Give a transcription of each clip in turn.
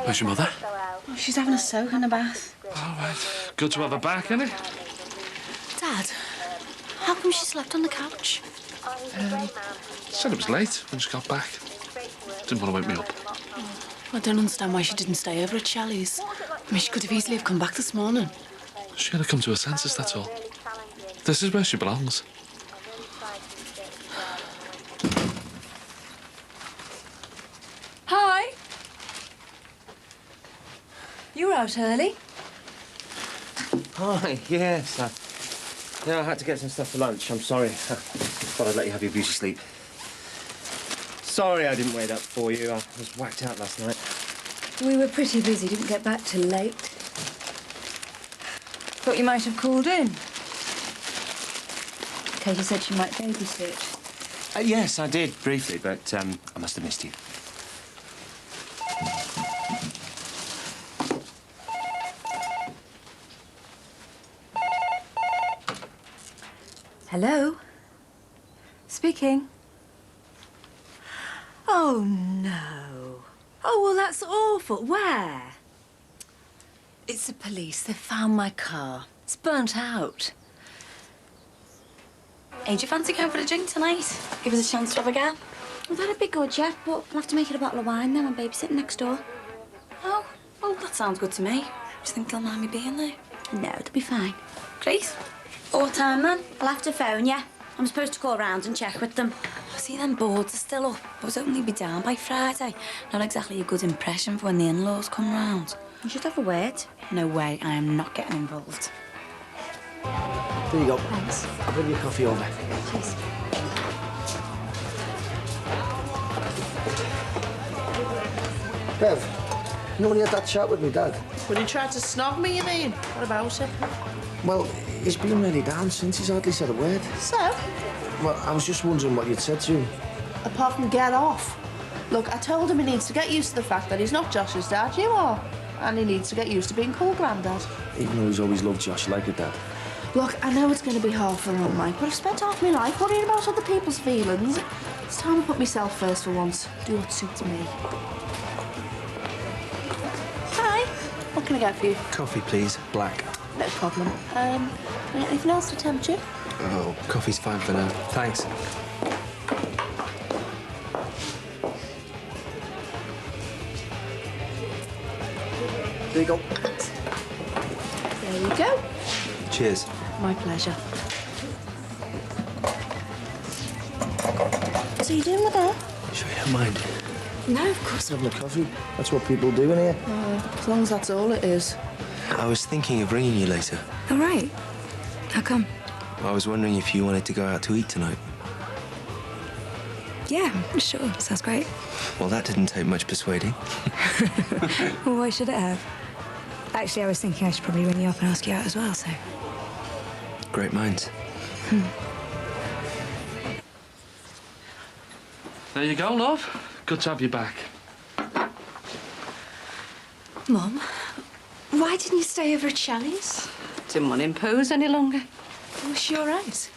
Where's your mother? Oh, she's having a soak in a bath. All right. Good to have her back, isn't it? Dad, how come she slept on the couch? Said it was late when she got back. Didn't want to wake me up. I don't understand why she didn't stay over at Shelley's. I mean, she could have easily have come back this morning. She had to come to her senses, that's all. This is where she belongs. Hi. You were out early. Hi, yes. I had to get some stuff for lunch. I'm sorry. Thought I'd let you have your beauty sleep. Sorry I didn't wait up for you. I was whacked out last night. We were pretty busy, didn't get back till late. Thought you might have called in. Katie said she might babysit. Yes, I did, briefly, but I must have missed you. Hello? Speaking. Oh, no. Oh, well, that's awful. Where? It's the police. They found my car. It's burnt out. Hey, do you fancy going for a drink tonight? Give us a chance to have a go. Well, that'd be good, yeah, but I'll have to make it a bottle of wine then. I'm babysitting next door. Oh, well, that sounds good to me. Do you think they'll mind me being there? No, it'll be fine. Great. What time, then? I'll have to phone you. I'm supposed to call round and check with them. See, them boards are still up. I was hoping they'd be down by Friday. Not exactly a good impression for when the in-laws come round. You should have a word. No way, I am not getting involved. There you go. Thanks. I'll bring your coffee over. Cheers. Bev, you know when you had that chat with me, Dad? When he tried to snog me, you mean? What about it? Well, he's been really down since. He's hardly said a word. So, Well, I was just wondering what you'd said to him. apart from get off. Look, I told him he needs to get used to the fact that he's not Josh's dad, you are. And he needs to get used to being called Grandad. Even though he's always loved Josh like it, Dad. Look, I know it's going to be hard for him, Mike, but I've spent half my life worrying about other people's feelings. It's time to put myself first for once. Do what suits me. Hi. What can I get for you? Coffee, please. Black. No problem. Anything else to tempt you? Oh, coffee's fine for now. Thanks. There you go. There you go. Cheers. My pleasure. So you doing with that? Sure you don't mind? No, of course not. Having a coffee. That's what people do in here. As long as that's all it is. I was thinking of ringing you later. All right. How come? I was wondering if you wanted to go out to eat tonight. Yeah, sure. Sounds great. Well, that didn't take much persuading. Well, why should it have? Actually, I was thinking I should probably ring you up and ask you out as well, so... Great minds. There you go, love. Good to have you back. Mum, why didn't you stay over at Shelley's? Didn't want to impose any longer. Was she all right?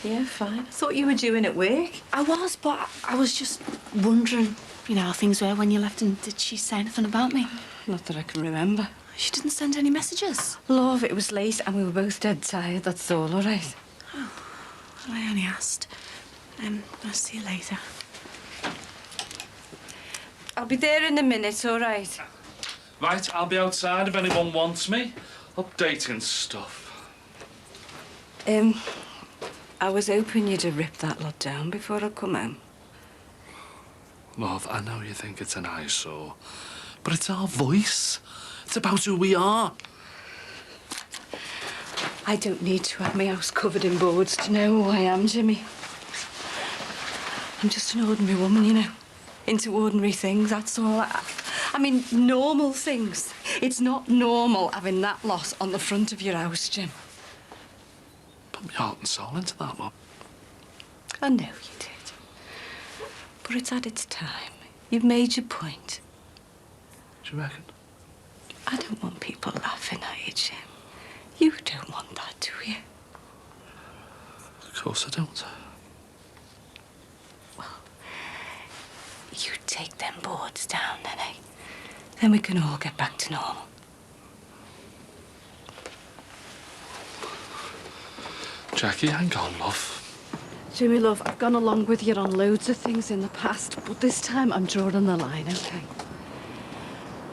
Yeah, fine. I thought you were due in at work. I was, but I was just wondering, you know, how things were when you left, and did she say anything about me? Not that I can remember. She didn't send any messages. Love, it was late and we were both dead tired, that's all right. Oh, well, I only asked. I'll see you later. I'll be there in a minute, all right? Right, I'll be outside if anyone wants me. Updating stuff. I was hoping you'd have ripped that lot down before I come home. Love, I know you think it's an eyesore, but it's our voice. It's about who we are. I don't need to have my house covered in boards to know who I am, Jimmy. I'm just an ordinary woman, you know. Into ordinary things, that's all. I mean, normal things. It's not normal having that lot on the front of your house, Jim. Put my heart and soul into that, Mum. I know you did. But it's had its time. You've made your point. Do you reckon? I don't want people laughing at you, Jim. You don't want that, do you? Of course I don't. Well, you take them boards down then, eh? Then we can all get back to normal. Jackie, hang on, love. Jimmy, love, I've gone along with you on loads of things in the past, but this time I'm drawing the line, OK?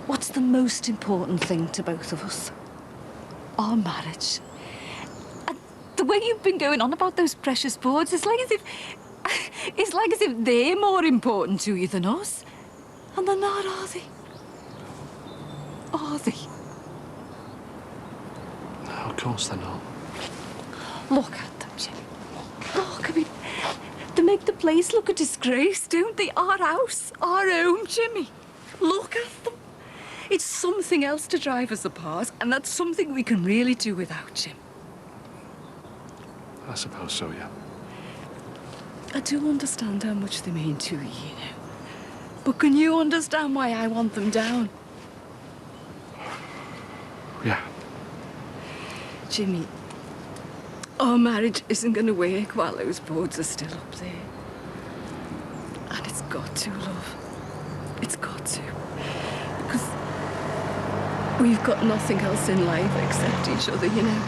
What's the most important thing to both of us? Our marriage. And the way you've been going on about those precious boards, it's like as if... It's like as if they're more important to you than us. And they're not, are they? Are they? No, of course they're not. Look at them, Jimmy. Look, I mean, they make the place look a disgrace, don't they? Our house, our home, Jimmy. Look at them. It's something else to drive us apart, and that's something we can really do without, Jim. I suppose so, yeah. I do understand how much they mean to you, you know. But can you understand why I want them down? Yeah. Jimmy, our marriage isn't going to work while those boards are still up there. And it's got to, love. It's got to. Because we've got nothing else in life except each other, you know.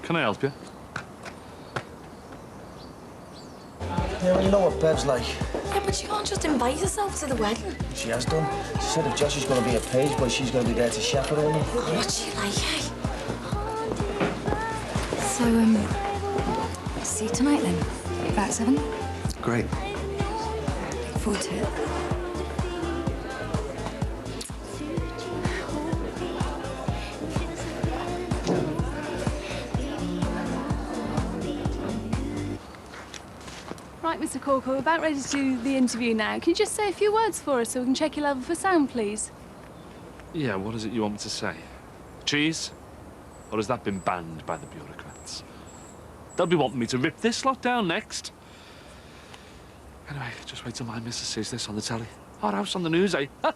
Can I help you? Yeah, well, you know what Bev's like. Yeah, but you can't just invite yourself to the wedding. She has done. She said if Josh is going to be a page boy, she's going to be there to chaperone him. Oh, what's she like, eh? So, see you tonight then? About 7? Great. Look forward to it. Right, Mr. Corker, we're about ready to do the interview now. Can you just say a few words for us so we can check your level for sound, please? Yeah, what is it you want me to say? Cheese? Or has that been banned by the bureaucrats? They'll be wanting me to rip this lot down next. Anyway, just wait till my missus sees this on the telly. Our house on the news, eh? Ha!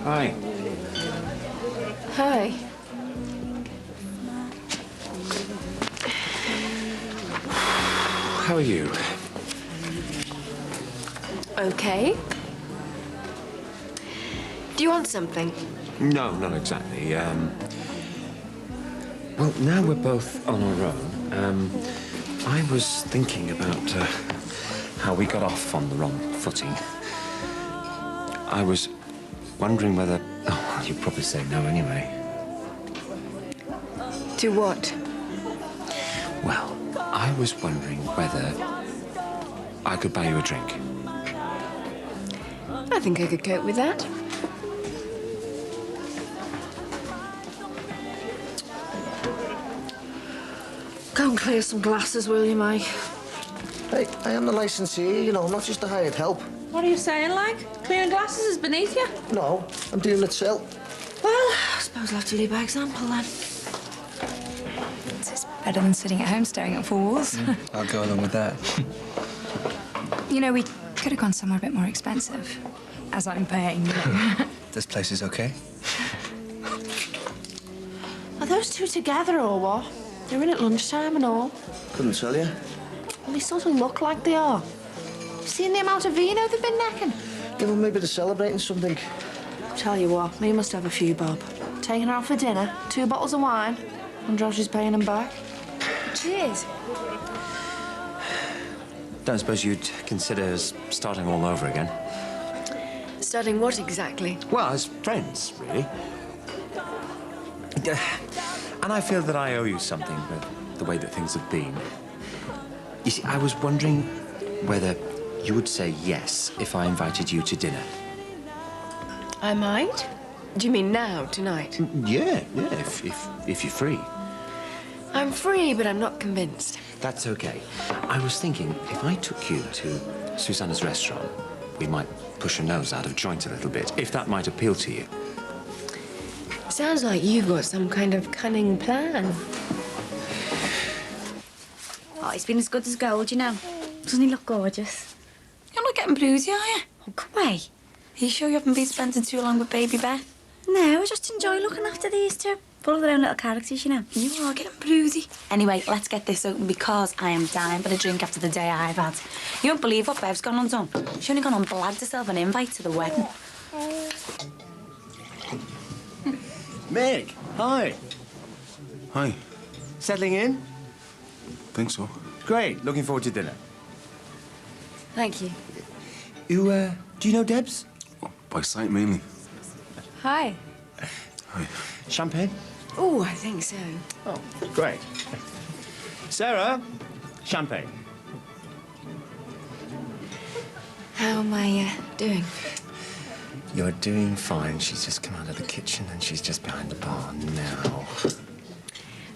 Hi. Hi. How are you? Okay. Do you want something? No, not exactly. Well, now we're both on our own. I was thinking about how we got off on the wrong footing. I was wondering whether... Oh, well, you'd probably say no anyway. To what? Well, I was wondering whether I could buy you a drink. I think I could cope with that. Go and clear some glasses, will you, Mike? Hey, I am the licensee, you know, not just a hired help. What are you saying, like? Clearing glasses is beneath you? No, I'm doing it self. Well, I suppose I'll have to lead by example, then. It's better than sitting at home staring at four walls. I'll go along with that. You know, we could have gone somewhere a bit more expensive. As I'm paying, you know. This place is okay? Are those two together or what? They're in at lunchtime and all. Couldn't tell you. Well, they sort of look like they are. Seen the amount of vino they've been necking? Yeah, well, maybe they're celebrating something. Tell you what, me must have a few bob. Taking her out for dinner, 2 bottles of wine, and Josh is paying them back. Cheers. Don't suppose you'd consider us starting all over again? Studying what exactly? Well, as friends, really. And I feel that I owe you something with the way that things have been. You see, I was wondering whether You would say yes if I invited you to dinner. I might. Do you mean now, tonight? Yeah, if you're free. I'm free, but I'm not convinced. That's okay. I was thinking, if I took you to Susanna's restaurant, we might push her nose out of joint a little bit, if that might appeal to you. Sounds like you've got some kind of cunning plan. Oh, he's been as good as gold, you know. Doesn't he look gorgeous? You're not getting bluesy, are you? Oh, come away. Are you sure you haven't been spending too long with baby Beth? No, I just enjoy looking after these two. Full of their own little characters, you know. You are getting bluesy. Anyway, let's get this open because I am dying for a drink after the day I've had. You won't believe what Bev's gone on done. She only gone on blagged herself an invite to the wedding. Meg, hi. Hi. Settling in? Think so. Great. Looking forward to dinner. Thank you. Do you know Debs? Oh, by sight, mainly. Hi. Hi. Champagne? Oh, I think so. Oh, great. Sarah, champagne. How am I doing? You're doing fine. She's just come out of the kitchen and she's just behind the bar now.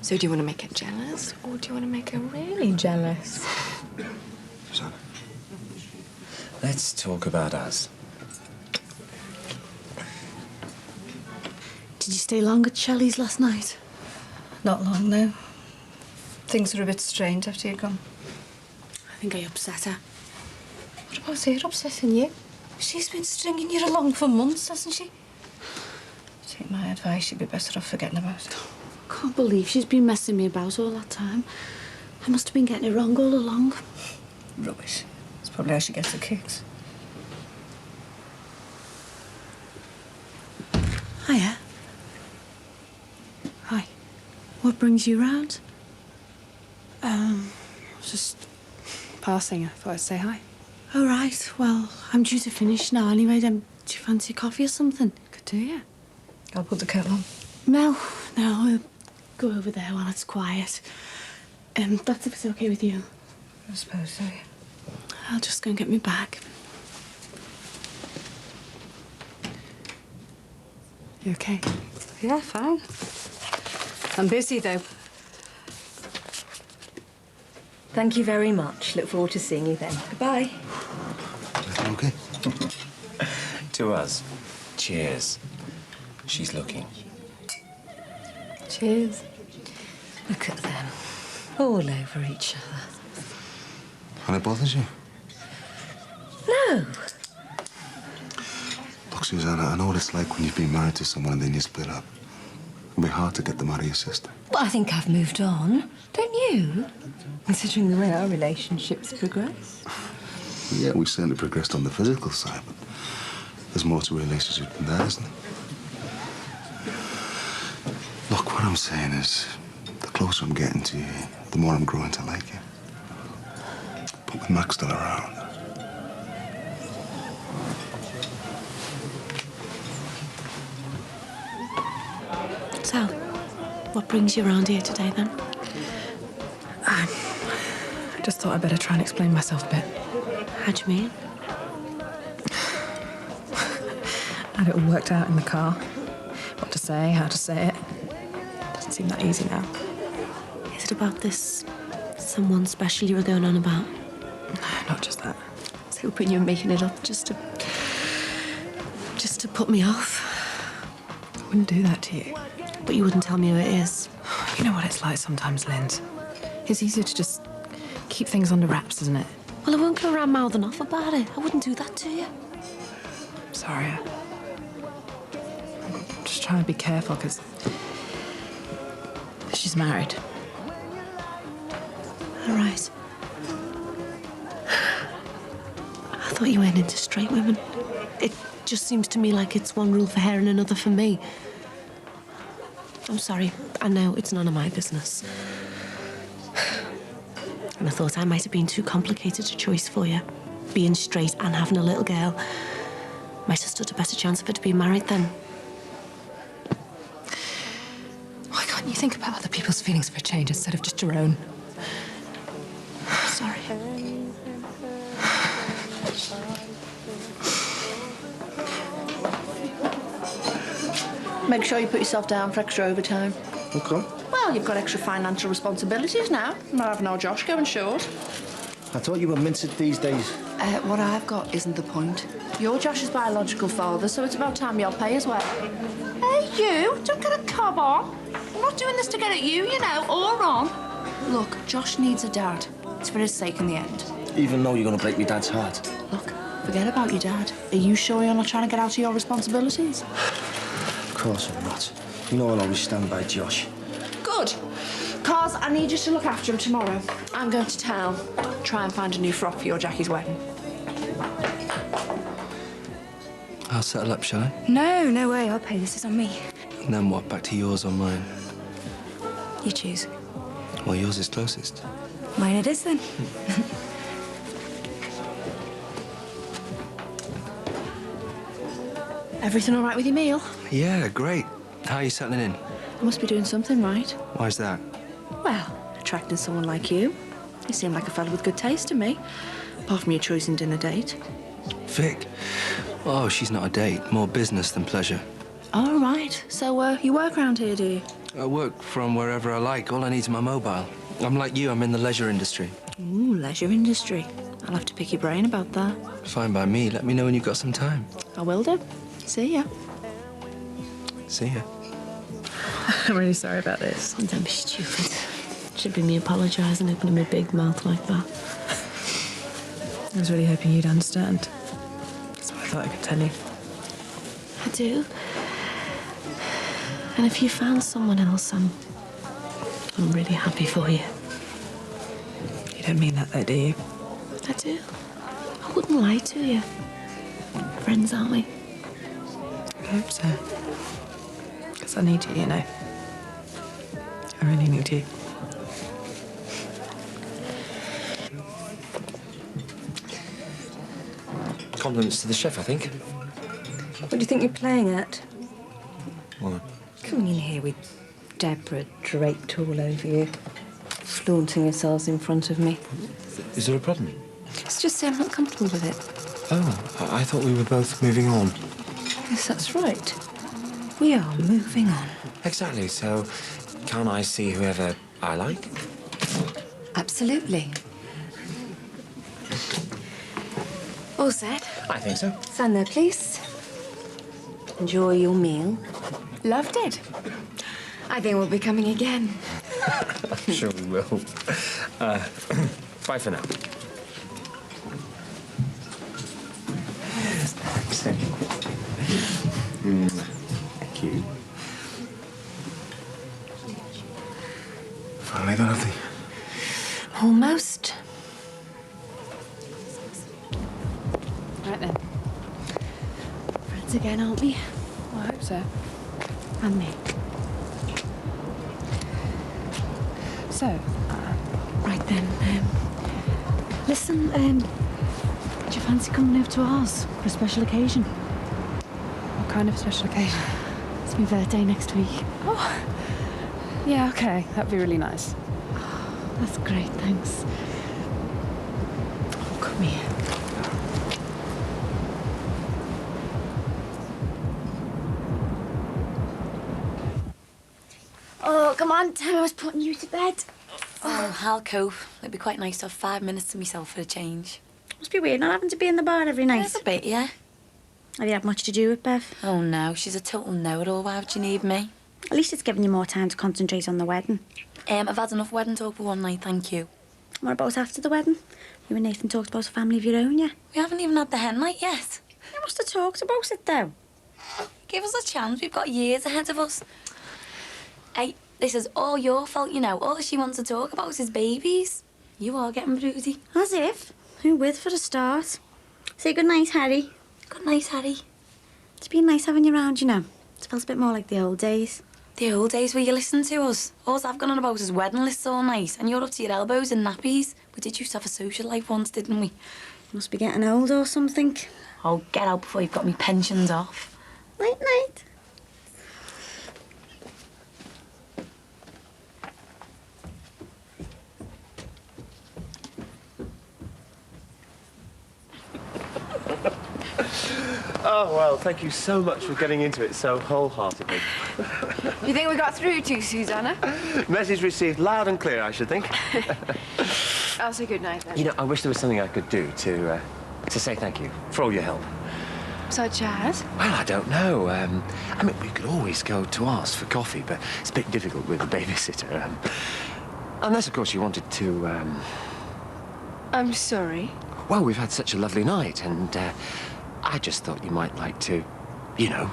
So do you want to make her jealous, or do you want to make her really jealous? Susanna. Let's talk about us. Did you stay long at Shelley's last night? Not long, no. Things were a bit strange after you'd gone. I think I upset her. What about her upsetting you? She's been stringing you along for months, hasn't she? Take my advice, you'd be better off forgetting about it. Can't believe she's been messing me about all that time. I must have been getting it wrong all along. Rubbish. That's probably how she gets her kicks. Hiya. Hi. What brings you round? Just passing. I thought I'd say hi. Oh, right. Well, I'm due to finish now anyway. Then, do you fancy coffee or something? Could do, yeah. I'll put the kettle on. No, we'll go over there while it's quiet. That's if it's okay with you. I suppose so, yeah. I'll just go and get me bag. You okay? Yeah, fine. I'm busy, though. Thank you very much. Look forward to seeing you then. Goodbye. Okay. To us. Cheers. She's looking. Cheers. Look at them. All over each other. And it bothers you? No. Look, Susanna, I know what it's like when you've been married to someone and then you split up. It'll be hard to get them out of your system. Well, I think I've moved on. Don't you? Considering the way our relationship's progressed. Yeah, we've certainly progressed on the physical side, but there's more to a relationship than that, isn't there? Look, what I'm saying is, the closer I'm getting to you, the more I'm growing to like you. But with Max still around... So, what brings you around here today, then? I just thought I'd better try and explain myself a bit. How do you mean? Had it all worked out in the car. What to say, how to say it. Doesn't seem that easy now. Is it about this someone special you were going on about? No, not just that. I was hoping you were making it up just to put me off. I wouldn't do that to you. But you wouldn't tell me who it is. You know what it's like sometimes, Linz. It's easier to just keep things under wraps, isn't it? Well, I won't go around mouthing off about it. I wouldn't do that to you. Sorry. I'm just trying to be careful, because she's married. All right. I thought you went into straight women. It just seems to me like it's one rule for her and another for me. I'm sorry. I know it's none of my business. And I thought I might have been too complicated a choice for you. Being straight and having a little girl. Might have stood a better chance of her to be married then. Why can't you think about other people's feelings for a change instead of just your own? Sorry. Make sure you put yourself down for extra overtime. Okay. Well, you've got extra financial responsibilities now. Not having no Josh going short. I thought you were minted these days. What I've got isn't the point. You're Josh's biological father, so it's about time you'll pay as well. Hey, you! Don't get a cob on. I'm not doing this to get at you, you know, or Ron. Look, Josh needs a dad. It's for his sake in the end. Even though you're going to break my dad's heart. Look, forget about your dad. Are you sure you're not trying to get out of your responsibilities? Of course I'm not. You know I'll always stand by Josh. Good. Cars, I need you to look after him tomorrow. I'm going to town. Try and find a new frock for your Jackie's wedding. I'll settle up, shall I? No, no way. I'll pay. This is on me. And then what? Back to yours or mine? You choose. Well, yours is closest. Mine it is, then. Everything all right with your meal? Yeah, great. How are you settling in? You must be doing something right. Why's that? Well, attracting someone like you. You seem like a fella with good taste to me. Apart from your choice in dinner date. Vic? Oh, she's not a date. More business than pleasure. All right. So, you work around here, do you? I work from wherever I like. All I need is my mobile. I'm like you. I'm in the leisure industry. Ooh, leisure industry. I'll have to pick your brain about that. Fine by me. Let me know when you've got some time. I will do. See ya. See ya. I'm really sorry about this. Don't be stupid. Should be me apologising, opening my big mouth like that. I was really hoping you'd understand. That's what I thought I could tell you. I do. And if you found someone else, I'm really happy for you. You don't mean that, though, do you? I do. I wouldn't lie to you. Friends, aren't we? I hope so. Because I need you, you know. I really need you. Compliments to the chef, I think. What do you think you're playing at? What? Coming in here with Deborah draped all over you, flaunting yourselves in front of me. Is there a problem? It's just I'm not comfortable with it. Oh, I thought we were both moving on. Yes, that's right. We are moving on. Exactly, so can't I see whoever I like? Absolutely. All set? I think so. Stand there, please. Enjoy your meal. Loved it. I think we'll be coming again. I'm sure we will. Bye for now. Thank you. Finally, Dorothy. Almost. Right then. Friends again, aren't we? Well, I hope so. And me. So, Right then, listen, do you fancy coming over to ours for a special occasion? what kind of special occasion? It's my birthday next week. Oh, yeah, okay. That'd be really nice. That's great, thanks. Oh, come here. Oh, come on, Tim, I was putting you to bed. Oh, I'll cope. It'd be quite nice to have 5 minutes to myself for a change. Must be weird not having to be in the bar every night. Yes, a bit, yeah. Have you had much to do with Bev? Oh, no, she's a total know-it-all. Why would you need me? At least it's given you more time to concentrate on the wedding. I've had enough wedding talk for one night, thank you. What about after the wedding? You and Nathan talked about a family of your own, yeah? We haven't even had the hen night yet. You must have talked about it, though. Give us a chance. We've got years ahead of us. Hey, this is all your fault, you know. All she wants to talk about is babies. You are getting broody. As if. Who with for a start? Say good night, Harry. Good night, Harry. It's been nice having you around, you know. It feels a bit more like the old days. The old days where you listened to us. All I've gone on about is wedding lists all night, and you're up to your elbows in nappies. We did used to have a social life once, didn't we? Must be getting old or something. Oh, get out before you've got me pensions off. Night, night. Oh, well, thank you so much for getting into it so wholeheartedly. You think we got through to Susanna? Message received loud and clear, I should think. I'll say good night then. You know, I wish there was something I could do to say thank you for all your help. Such as? Well, I don't know. I mean, we could always go to ours for coffee, but it's a bit difficult with a babysitter. Unless, of course, you wanted to, I'm sorry. Well, we've had such a lovely night, and I just thought you might like to, you know,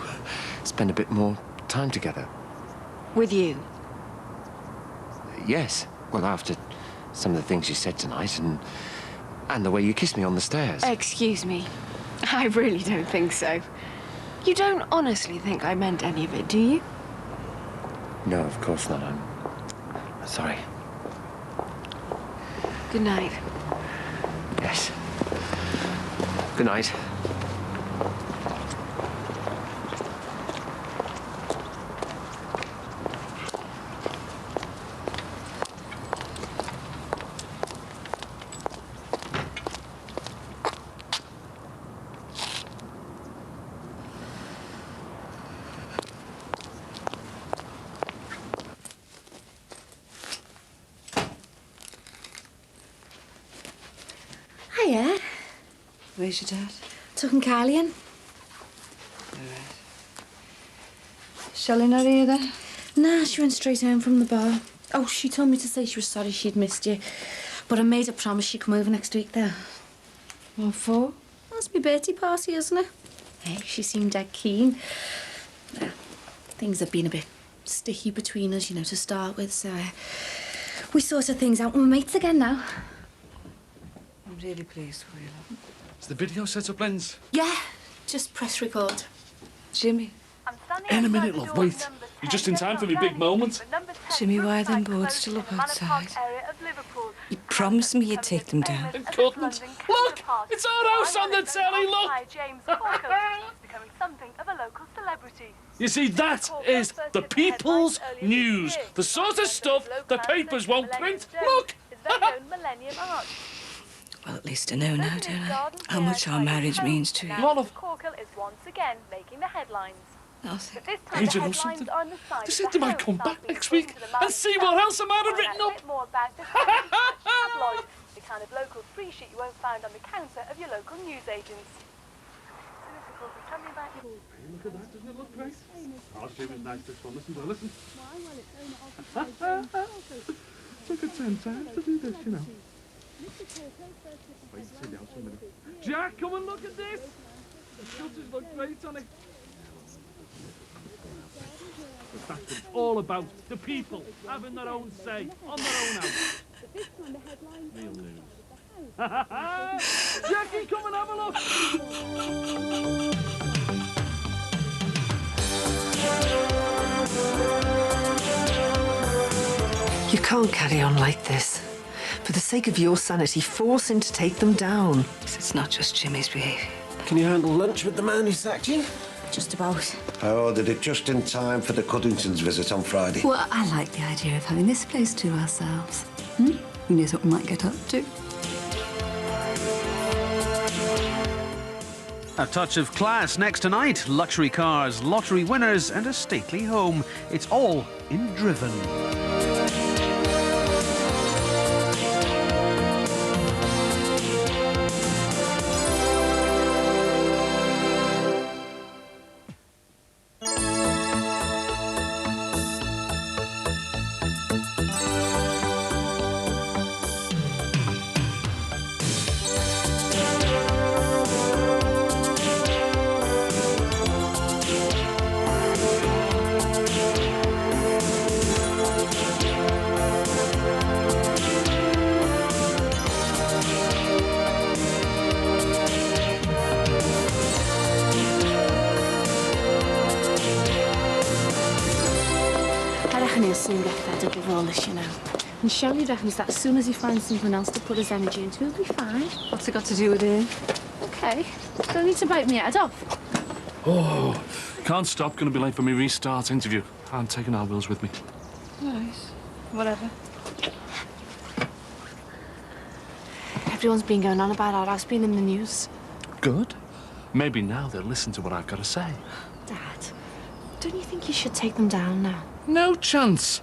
spend a bit more time together. With you? Yes. Well, after some of the things you said tonight, and the way you kissed me on the stairs. Excuse me. I really don't think so. You don't honestly think I meant any of it, do you? No, of course not. I'm sorry. Good night. Yes. Good night. Hiya. Where's your dad? Tucking Kylie in. Shelley not here then? Nah, she went straight home from the bar. Oh, she told me to say she was sorry she'd missed you. But I made a promise she'd come over next week, though. What for? That's my birthday party, isn't it? Hey, she seemed dead keen. Things have been a bit sticky between us, you know, to start with, so we sorted things out and we're mates again now. I'm really pleased for you, love. Is the video set up, Lens? Yeah, just press record. Jimmy. In a minute, love, wait. You're just in time for me big moment. Jimmy, why are them boards still up outside? You promised me you'd take them down. And couldn't. Look! It's our house on the telly, look! You see, that is the people's news. The sort of stuff the papers won't print. Look! Well, at least I know now, don't I? How much our marriage means to you. Lot of... Nothing. Hey, do you know something? They said they might come back next week and see what else I might have written up. The kind of local free shit you won't find on the counter of your local newsagents. Tell me about your... Look at that, doesn't it look great? Oh, she was nice, this one. Listen to her, listen. Took her 10 times to do this, you know. Wait, sit down for a minute. Jack, come and look at this! The shutters look great on it. But that's what it's all about. The people having their own say on their own house. Real news. Jackie, come and have a look! You can't carry on like this. For the sake of your sanity, force him to take them down. It's not just Jimmy's behaviour. Can you handle lunch with the man who sacked you? Just about. I ordered it just in time for the Cuddingtons' visit on Friday. Well, I like the idea of having this place to ourselves. Who knows what we might get up to? A touch of class next tonight. Luxury cars, lottery winners, and a stately home. It's all in Driven. He'll soon get fed up with all this, you know. And Shelley reckons that as soon as he finds something else to put his energy into, he'll be fine. What's it got to do with him? Okay. Don't need to bite me head off. Oh, can't stop. Gonna be late for my restart interview. I'm taking our Wills with me. Nice. Whatever. Everyone's been going on about our house being in the news. Good. Maybe now they'll listen to what I've got to say. Dad, don't you think you should take them down now? No chance.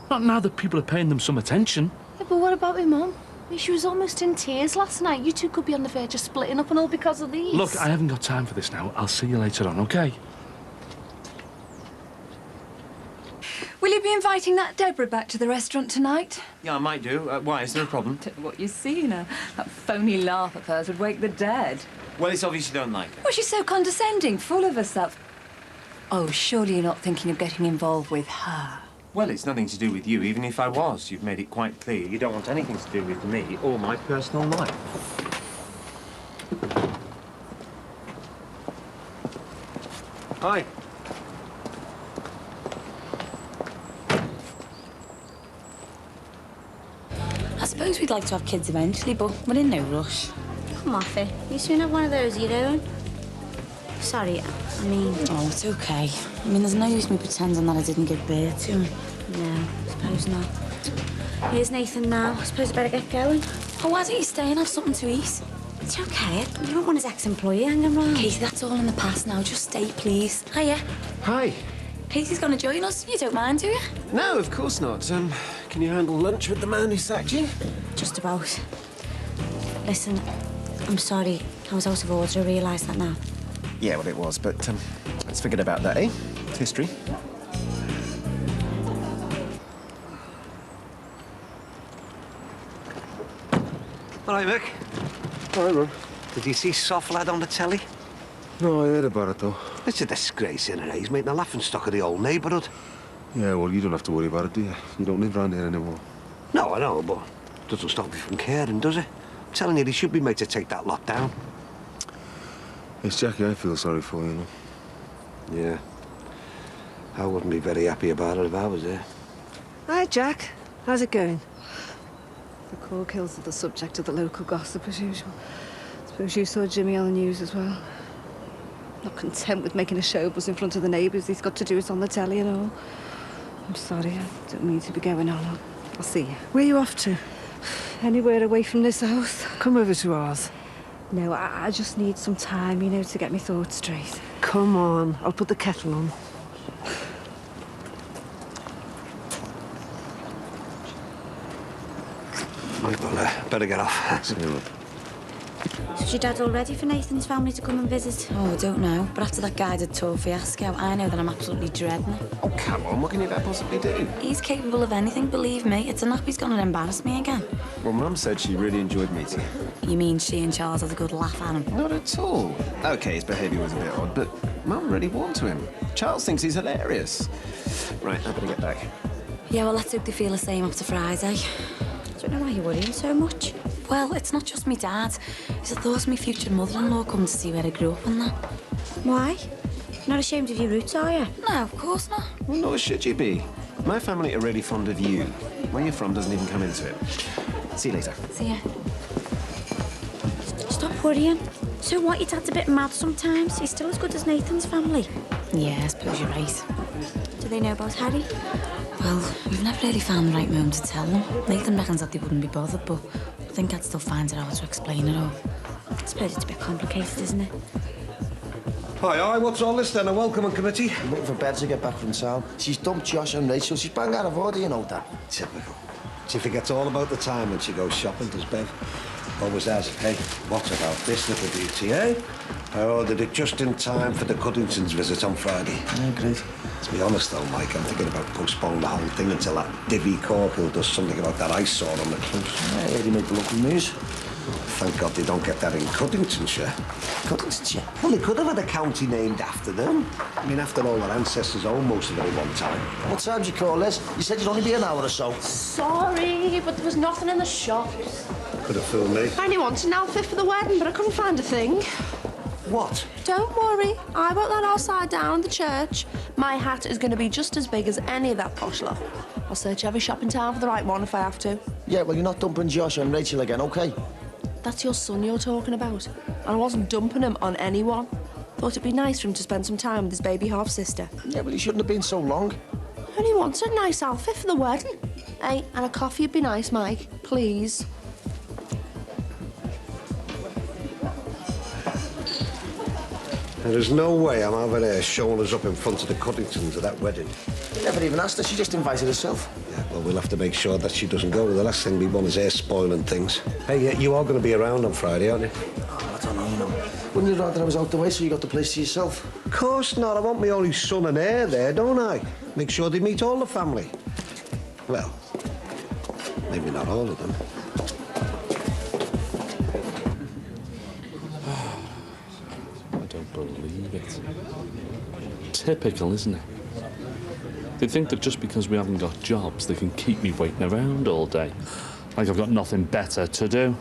Not now that people are paying them some attention. Yeah, but what about my mum? I mean, she was almost in tears last night. You two could be on the verge of splitting up and all because of these. Look, I haven't got time for this now. I'll see you later on, OK? Will you be inviting that Deborah back to the restaurant tonight? Yeah, I might do. Why? Is there a problem? Don't know what you see now. That phony laugh of hers would wake the dead. Well, it's obvious you don't like her. Well, she's so condescending, full of herself. Oh, surely you're not thinking of getting involved with her. Well, it's nothing to do with you. Even if I was, you've made it quite clear you don't want anything to do with me or my personal life. Hi. I suppose we'd like to have kids eventually, but we're in no rush. Come off it. You soon have one of those of your own. Sorry, I mean... Oh, it's okay. I mean, there's no use me pretending that I didn't give birth to him. No, I suppose not. Here's Nathan now. I suppose I better get going. Oh, why don't you stay and have something to eat? It's okay. You don't want his ex-employee hanging around. Katie, that's all in the past now. Just stay, please. Hiya. Hi. Katie's gonna join us. You don't mind, do you? No, of course not. Can you handle lunch with the man who sacked you? Just about. Listen, I'm sorry. I was out of order. I realise that now. Yeah, well, it was, but let's forget about that, eh? It's history. All right, Mick. Hi, Ron. Did you see Soft Lad on the telly? No, I heard about it, though. It's a disgrace, isn't it? He's making a laughingstock of the old neighbourhood. Yeah, well, you don't have to worry about it, do you? You don't live around here anymore. No, I know, but it doesn't stop me from caring, does it? I'm telling you, he should be made to take that lot down. It's Jackie I feel sorry for, you know. Yeah. I wouldn't be very happy about it if I was there. Hi, Jack. How's it going? The core kills are the subject of the local gossip, as usual. Suppose you saw Jimmy on the news as well. Not content with making a showbuzz in front of the neighbours, he's got to do it on the telly and all. I'm sorry, I don't mean to be going on. I'll see you. Where are you off to? Anywhere away from this house? Come over to ours. No, I just need some time, you know, to get my thoughts straight. Come on, I'll put the kettle on. Right, well, better get off. See you, Ron. Is your dad all ready for Nathan's family to come and visit? Oh, I don't know. But after that guided tour fiasco, I know that I'm absolutely dreading it. Oh, come on. What can you possibly do? He's capable of anything, believe me. It's a nap he's gonna embarrass me again. Well, Mum said she really enjoyed meeting you. You mean she and Charles had a good laugh at him? Not at all. OK, his behaviour was a bit odd, but Mum really warmed to him. Charles thinks he's hilarious. Right, I better get back. Yeah, well, let's hope they feel the same after Friday. I don't know why you're worrying so much. Well, it's not just me dad. It's the thought of my future mother-in-law coming to see where I grew up and that. Why? You're not ashamed of your roots, are you? No, of course not. Well, nor should you be. My family are really fond of you. Where you're from doesn't even come into it. See you later. See ya. Stop worrying. So what, your dad's a bit mad sometimes. He's still as good as Nathan's family. Yeah, I suppose you're right. Do they know about Harry? Well, we've never really found the right moment to tell them. Nathan reckons that they wouldn't be bothered, but I think I'd still find it hard to explain it all. I suppose it's a bit complicated, isn't it? Hi, what's all this then? A welcoming committee? I'm waiting for Beth to get back from town. She's dumped Josh and Rachel. She's bang out of order, you know that. Typical. She forgets all about the time when she goes shopping, does Bev? Always asks, hey, what about this little beauty, eh? I ordered it just in time for the Cuddingtons' visit on Friday. Yeah, great. To be honest, though, Mike, I'm thinking about postponing the whole thing until that divvy Corporal does something about that ice saw on the close. Yeah, they make the local news. Thank God they don't get that in Cuddingtonshire. Cuddingtonshire? Well, they could have had a county named after them. I mean, after all, their ancestors owned most of it at one time. What time did you call, Les? You said you'd only be an hour or so. Sorry, but there was nothing in the shops. Could have fooled me. I only wanted an outfit for the wedding, but I couldn't find a thing. What? Don't worry, I bought that outside down in the church. My hat is going to be just as big as any of that posh lot. I'll search every shop in town for the right one if I have to. Yeah, well, you're not dumping Josh and Rachel again, OK? That's your son you're talking about. And I wasn't dumping him on anyone. Thought it'd be nice for him to spend some time with his baby half-sister. Yeah, but he shouldn't have been so long. Only wanted a nice outfit for the wedding. Hey, and a coffee would be nice, Mike. Please. And there's no way I'm having her showing us up in front of the Cuddingtons at that wedding. You never even asked her, she just invited herself. Yeah, well, we'll have to make sure that she doesn't go. The last thing we want is her spoiling things. Hey, you are going to be around on Friday, aren't you? Oh, I don't know, you know. Wouldn't you rather I was out the way so you got the place to yourself? Of course not. I want my only son and heir there, don't I? Make sure they meet all the family. Well, maybe not all of them. I don't believe it. Typical, isn't it? They think that just because we haven't got jobs, they can keep me waiting around all day. Like I've got nothing better to do.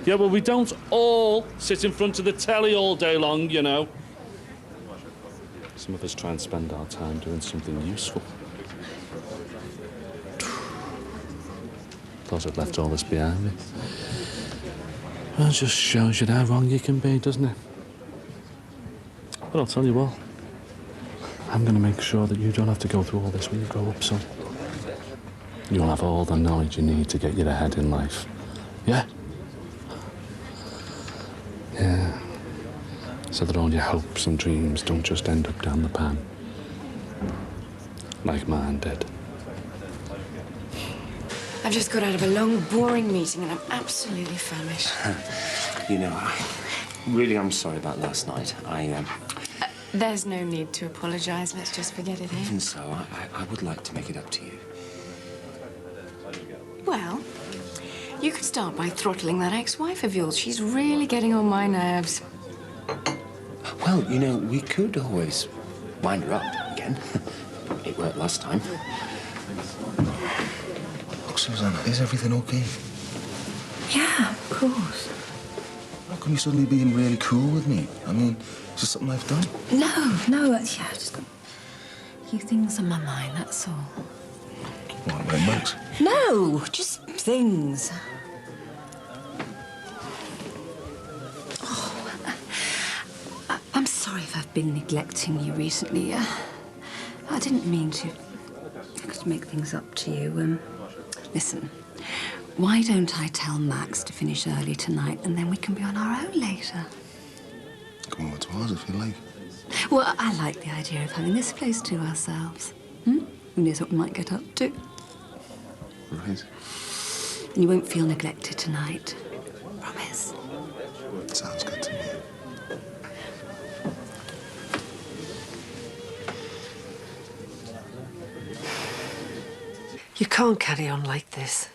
Yeah, well, we don't all sit in front of the telly all day long, you know. Some of us try and spend our time doing something useful. Thought I'd left all this behind me. Well, it just shows you how wrong you can be, doesn't it? But I'll tell you what. I'm going to make sure that you don't have to go through all this when you grow up, son. You'll have all the knowledge you need to get you ahead in life. Yeah? Yeah. So that all your hopes and dreams don't just end up down the pan. Like mine did. I've just got out of a long, boring meeting and I'm absolutely famished. You know, I'm sorry about last night. There's no need to apologise. Let's just forget it, eh? Even so, I would like to make it up to you. Well, you could start by throttling that ex-wife of yours. She's really getting on my nerves. Well, you know, we could always wind her up again. It worked last time. Look, Susanna, is everything okay? Yeah, of course. How come you suddenly being really cool with me? I mean, is this something I've done? No, yeah, I've just got a few things on my mind, that's all. What, about Max? No, just things. Oh, I'm sorry if I've been neglecting you recently. I didn't mean to. I could make things up to you. Listen, why don't I tell Max to finish early tonight and then we can be on our own later? Come on, to ours if you like. Well, I like the idea of having this place to ourselves. Who knows what we might get up to? Right. And you won't feel neglected tonight. Promise. Sounds good to me. You can't carry on like this.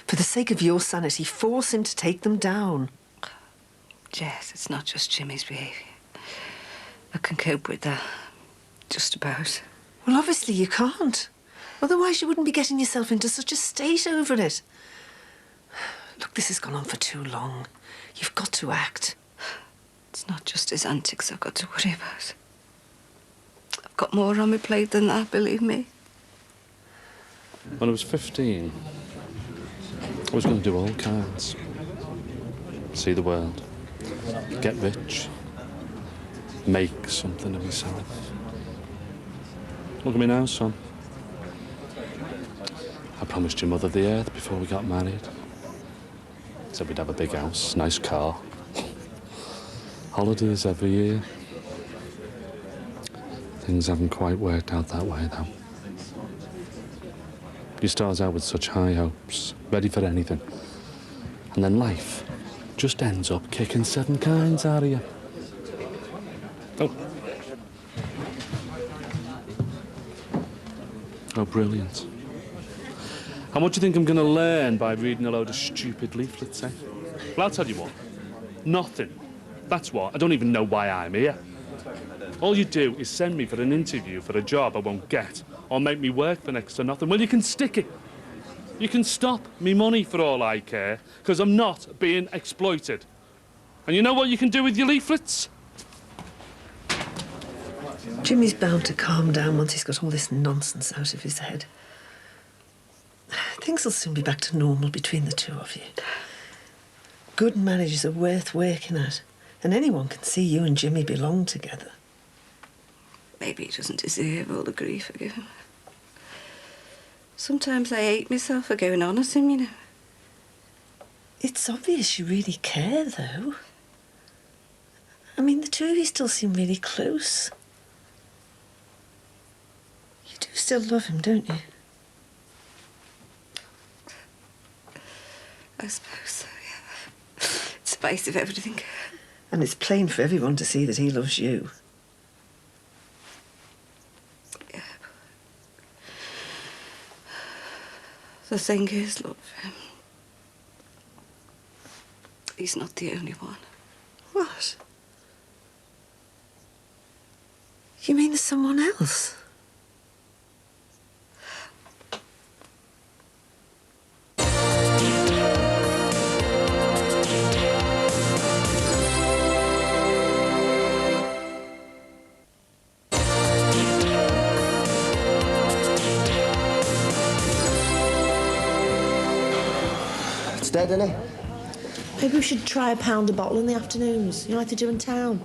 For the sake of your sanity, force him to take them down. Jess, it's not just Jimmy's behaviour. I can cope with that. Just about. Well, obviously you can't. Otherwise you wouldn't be getting yourself into such a state over it. Look, this has gone on for too long. You've got to act. It's not just his antics I've got to worry about. I've got more on my plate than that, believe me. When I was 15, I was going to do all kinds. See the world, get rich, make something of myself. Look at me now, son. I promised your mother the earth before we got married. Said we'd have a big house, nice car, holidays every year. Things haven't quite worked out that way, though. You start out with such high hopes, ready for anything. And then life just ends up kicking seven kinds out of you. Oh. Oh, brilliant. And what do you think I'm going to learn by reading a load of stupid leaflets, eh? Well, I'll tell you what. Nothing. That's what. I don't even know why I'm here. All you do is send me for an interview for a job I won't get, or make me work for next to nothing. Well, you can stick it. You can stop me money for all I care, because I'm not being exploited. And you know what you can do with your leaflets? Jimmy's bound to calm down once he's got all this nonsense out of his head. Things will soon be back to normal between the two of you. Good marriages are worth working at, and anyone can see you and Jimmy belong together. Maybe he doesn't deserve all the grief I give him. Sometimes I hate myself for going on at him, you know. It's obvious you really care, though. I mean, the two of you still seem really close. You do still love him, don't you? I suppose so, yeah. In spite of everything. And it's plain for everyone to see that he loves you. Yeah. The thing is, love, he's not the only one. What? You mean there's someone else? It's dead, isn't it? Maybe we should try a pound a bottle in the afternoons, you know, like they do in town.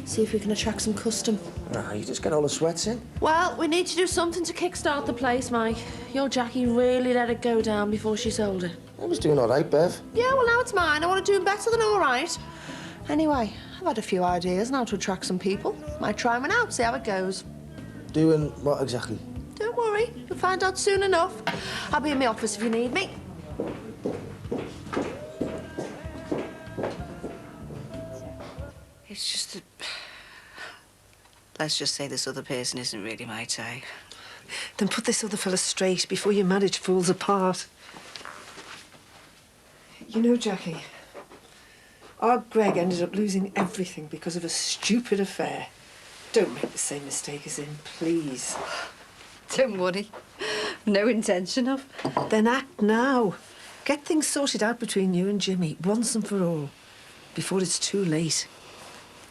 See if we can attract some custom. Nah, you just get all the sweats in. Well, we need to do something to kickstart the place, Mike. Your Jackie really let it go down before she sold it. I was doing all right, Bev. Yeah, well, now it's mine. I want to do better than all right. Anyway, I've had a few ideas now to attract some people. Might try one out, see how it goes. Doing what exactly? Don't worry, you'll find out soon enough. I'll be in my office if you need me. It's just that... Let's just say this other person isn't really my type. Then put this other fella straight before your marriage falls apart. You know, Jackie, our Greg ended up losing everything because of a stupid affair. Don't make the same mistake as him, please. Don't worry. No intention of. Then act now. Get things sorted out between you and Jimmy, once and for all, before it's too late.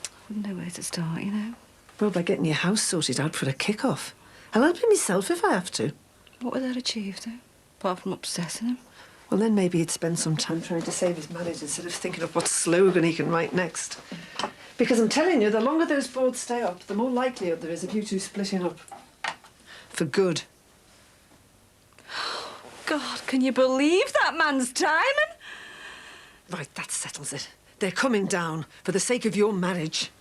I wouldn't know where to start, you know. Well, by getting your house sorted out for a kick-off. I'll help him myself if I have to. What would that achieve, though? Apart from upsetting him? Well, then maybe he'd spend some time trying to save his marriage instead of thinking of what slogan he can write next. Because I'm telling you, the longer those boards stay up, the more likelihood there is of you two splitting up. For good. God, can you believe that man's timing? Right, that settles it. They're coming down for the sake of your marriage.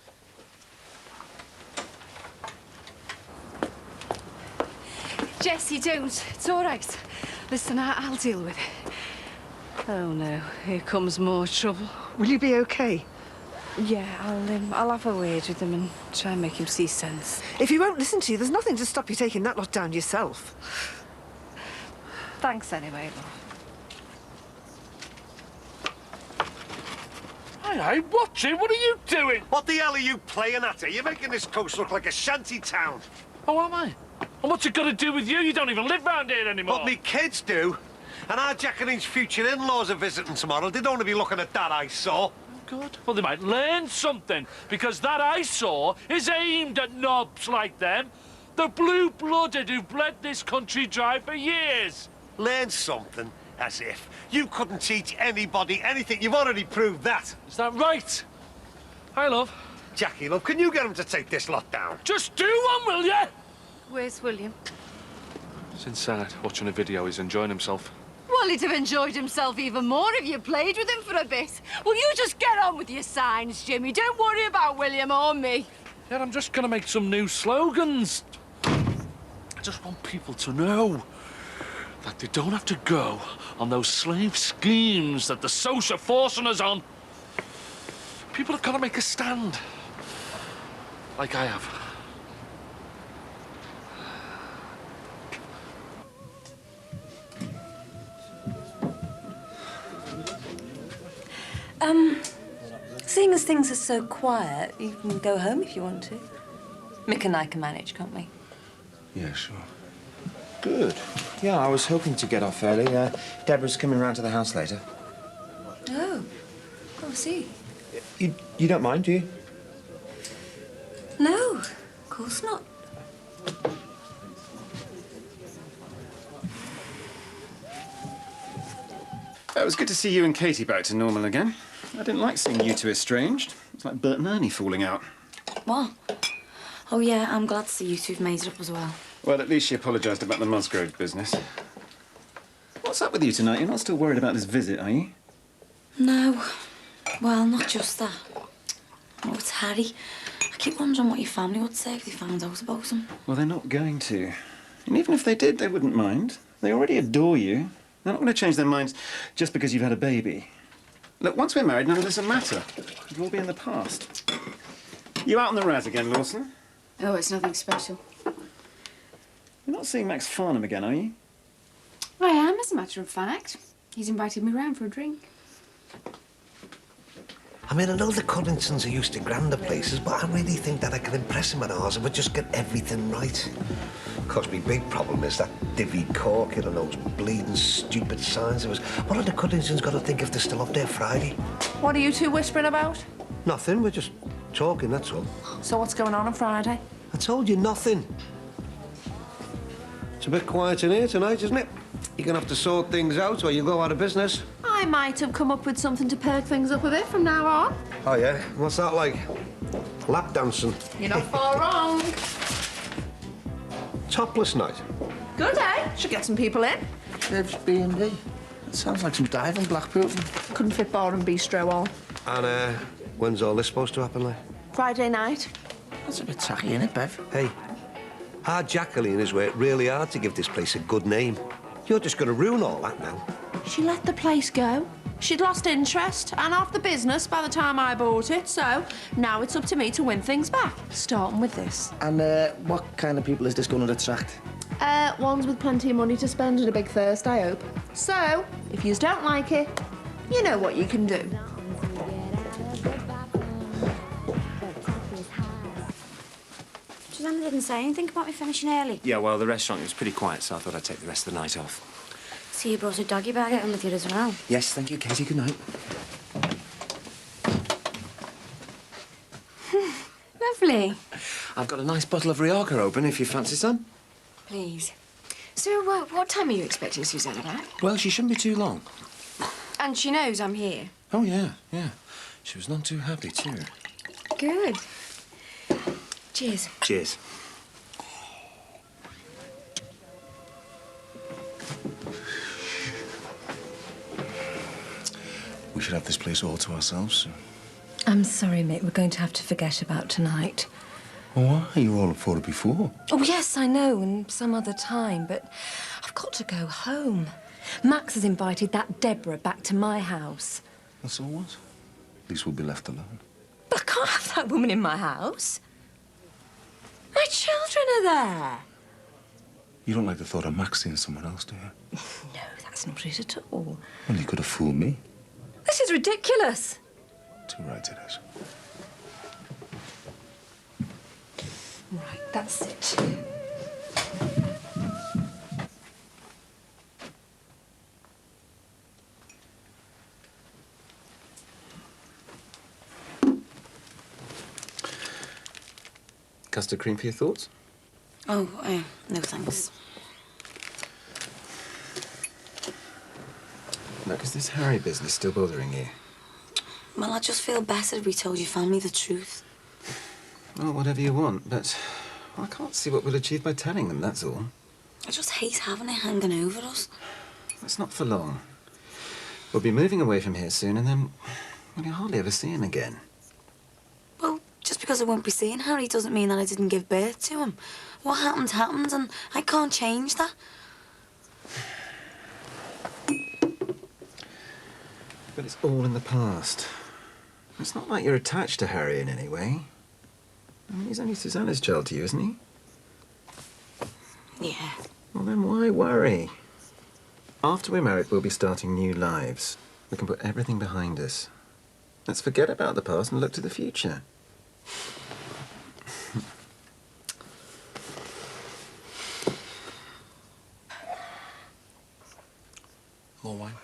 Jessie, don't. It's all right. Listen, I'll deal with it. Oh, no. Here comes more trouble. Will you be okay? Yeah, I'll have a word with him and try and make him see sense. If he won't listen to you, there's nothing to stop you taking that lot down yourself. Thanks anyway, love. Hey, watch it! What are you doing? What the hell are you playing at? You're making this coast look like a shanty town. Oh, am I? And what's it got to do with you? You don't even live round here anymore. But me kids do. And our Jacqueline's future in-laws are visiting tomorrow. They don't want to be looking at that eyesore. Good. Well, they might learn something, because that eyesore is aimed at knobs like them. The blue-blooded who bled this country dry for years. Learn something? As if. You couldn't teach anybody anything. You've already proved that. Is that right? Hi, love. Jackie, love, can you get him to take this lot down? Just do one, will you? Where's William? He's inside, watching a video. He's enjoying himself. Well, he'd have enjoyed himself even more if you played with him for a bit. Will you just get on with your signs, Jimmy? Don't worry about William or me. Yeah, I'm just gonna make some new slogans. I just want people to know that they don't have to go on those slave schemes that the social forcing us on. People have got to make a stand. Like I have. Seeing as things are so quiet, you can go home if you want to. Mick and I can manage, can't we? Yeah, sure. Good. Yeah, I was hoping to get off early. Deborah's coming round to the house later. Oh. Oh, I see. You don't mind, do you? No, of course not. It was good to see you and Katie back to normal again. I didn't like seeing you two estranged. It's like Bert and Ernie falling out. What? Oh, yeah, I'm glad to see you two've made it up as well. Well, at least she apologised about the Musgrove business. What's up with you tonight? You're not still worried about this visit, are you? No. Well, not just that. Oh, it's Harry. I keep wondering what your family would say if they found out about him. Well, they're not going to. And even if they did, they wouldn't mind. They already adore you. They're not going to change their minds just because you've had a baby. Look, once we're married, none of this will matter. It'll all be in the past. You out on the raz again, Lawson? Oh, it's nothing special. You're not seeing Max Farnham again, are you? I am, as a matter of fact. He's invited me round for a drink. I mean, I know the Cuddingtons are used to grander places, but I really think that I can impress him at ours if we just get everything right. Of course, my big problem is that divvy corking and those bleeding stupid signs of us. What have the Cuddingtons got to think if they're still up there Friday? What are you two whispering about? Nothing, we're just talking, that's all. So what's going on Friday? I told you nothing. It's a bit quiet in here tonight, isn't it? You're gonna have to sort things out or you go out of business. I might have come up with something to perk things up a bit from now on. Oh, yeah? What's that like? Lap dancing? You're not far wrong. Topless night? Good, eh? Should get some people in. Liv's B&B. It sounds like some diving Blackpool. Couldn't fit bar and bistro on. And, when's all this supposed to happen, like? Friday night. That's a bit tacky, innit, Bev? Hey, our Jacqueline has worked really hard to give this place a good name. You're just gonna ruin all that now. She let the place go. She'd lost interest and half the business by the time I bought it, so now it's up to me to win things back, starting with this. And what kind of people is this going to attract? Ones with plenty of money to spend and a big thirst, I hope. So, if yous don't like it, you know what you can do. Susanna didn't say anything about me finishing early. Yeah, well, the restaurant was pretty quiet, so I thought I'd take the rest of the night off. So you brought a doggy bag out with you as well? Yes, thank you, Katie. Good night. Lovely. I've got a nice bottle of Rioja open, if you fancy some. Please. So, what time are you expecting Susanna back? Well, she shouldn't be too long. And she knows I'm here. Oh, yeah, yeah. She was none too happy, too. Good. Cheers. Cheers. We should have this place all to ourselves soon. I'm sorry, Mick. We're going to have to forget about tonight. Why? You were all up for it before. Oh, yes, I know, and some other time, but I've got to go home. Max has invited that Deborah back to my house. That's all what? At least we'll be left alone. But I can't have that woman in my house. My children are there. You don't like the thought of Max seeing someone else, do you? No, that's not it at all. Well, you could have fooled me. This is ridiculous. Too right it is. Right, that's it. Custard cream for your thoughts? Oh, no thanks. Look, is this Harry business still bothering you? Well, I just feel better if we told your family the truth. Well, whatever you want, but I can't see what we'll achieve by telling them, that's all. I just hate having it hanging over us. That's not for long. We'll be moving away from here soon, and then well, you'll hardly ever see him again. Well, just because I won't be seeing Harry doesn't mean that I didn't give birth to him. What happened, happened, and I can't change that. But it's all in the past. It's not like you're attached to Harry in any way. I mean, he's only Susanna's child to you, isn't he? Yeah. Well, then why worry? After we're married, we'll be starting new lives. We can put everything behind us. Let's forget about the past and look to the future. More wine?